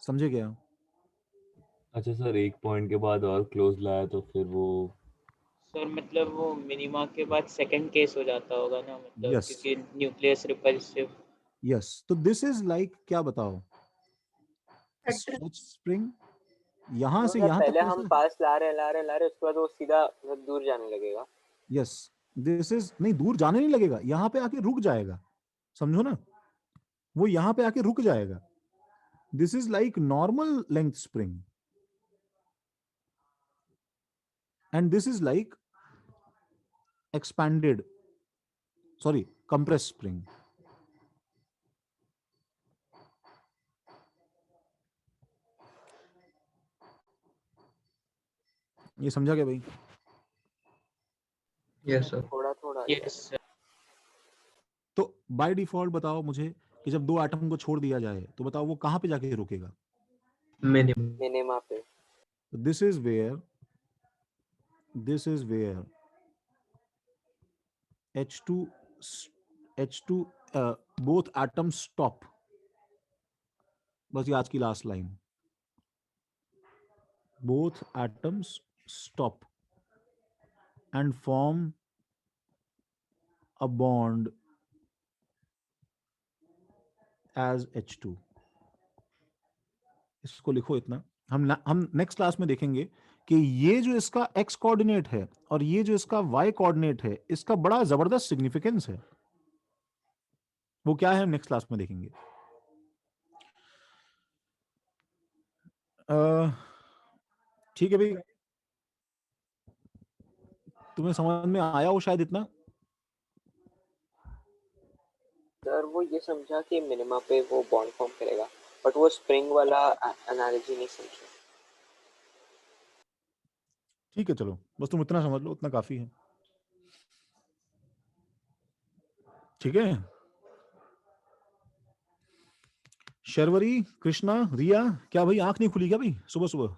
समझे क्या? अच्छा सर, एक पॉइंट के बाद और क्लोज लाया तो फिर वो सर मतलब वो मिनिमा के बाद सेकंड केस हो जाता होगा ना, मतलब Yes. क्योंकि न्यूक्लियस रिपल्सिव। यस, तो दिस इज लाइक क्या बताओ, स्प्रिंग यहां से मतलब यहां पहले तक हम पास ला रहे उसके बाद वो सीधा मतलब दूर जाने लगेगा। यस, दिस इज नहीं, दूर जाने नहीं लगेगा, यहां पे आके रुक जाएगा, समझो ना, वो यहां पे आके रुक जाएगा। This is like normal length spring and this is like expanded, sorry, compress spring. ये समझा क्या भाई? Yes sir. थोड़ा थोड़ा यस सर। तो बाय डिफॉल्ट बताओ मुझे कि जब दो एटम को छोड़ दिया जाए तो बताओ वो कहां पे जाके रुकेगा? मिनिमा पे। This is where H2 both atoms stop। बस ये आज की last line, both atoms stop and form a bond as H2। इसको लिखो इतना, हम नेक्स्ट क्लास में देखेंगे कि ये जो इसका x कोऑर्डिनेट है और ये जो इसका y कोऑर्डिनेट है, इसका बड़ा जबरदस्त सिग्निफिकेंस है। वो क्या है हम नेक्स्ट क्लास में देखेंगे। ठीक है भाई, तुम्हें समझ में आया हो शायद इतना? सर वो ये समझा कि मिनिमा पे वो बॉन्ड फॉर्म करेगा, बट वो स्प्रिंग वाला एनालॉजी नहीं समझा। ठीक है, चलो बस तुम इतना समझ लो, उतना काफी है, ठीक है। शर्वरी, कृष्णा, रिया, क्या भाई आंख नहीं खुली क्या भाई सुबह सुबह?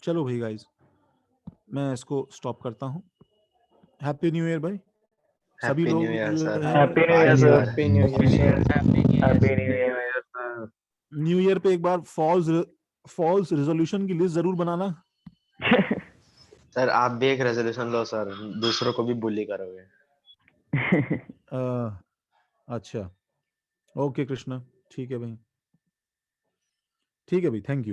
चलो भाई गाइस, मैं इसको स्टॉप करता हूँ। हैप्पी न्यू ईयर भाई सभी लोग। Happy new year sir. Happy new year. Happy new year sir. New year पे एक बार फॉल्स रेजोल्यूशन की लिस्ट जरूर बनाना। सर आप भी एक रेजोल्यूशन लो सर, दूसरों को भी बुली करोगे। अच्छा, ओके कृष्णा, ठीक है भाई, ठीक है भाई, थैंक यू।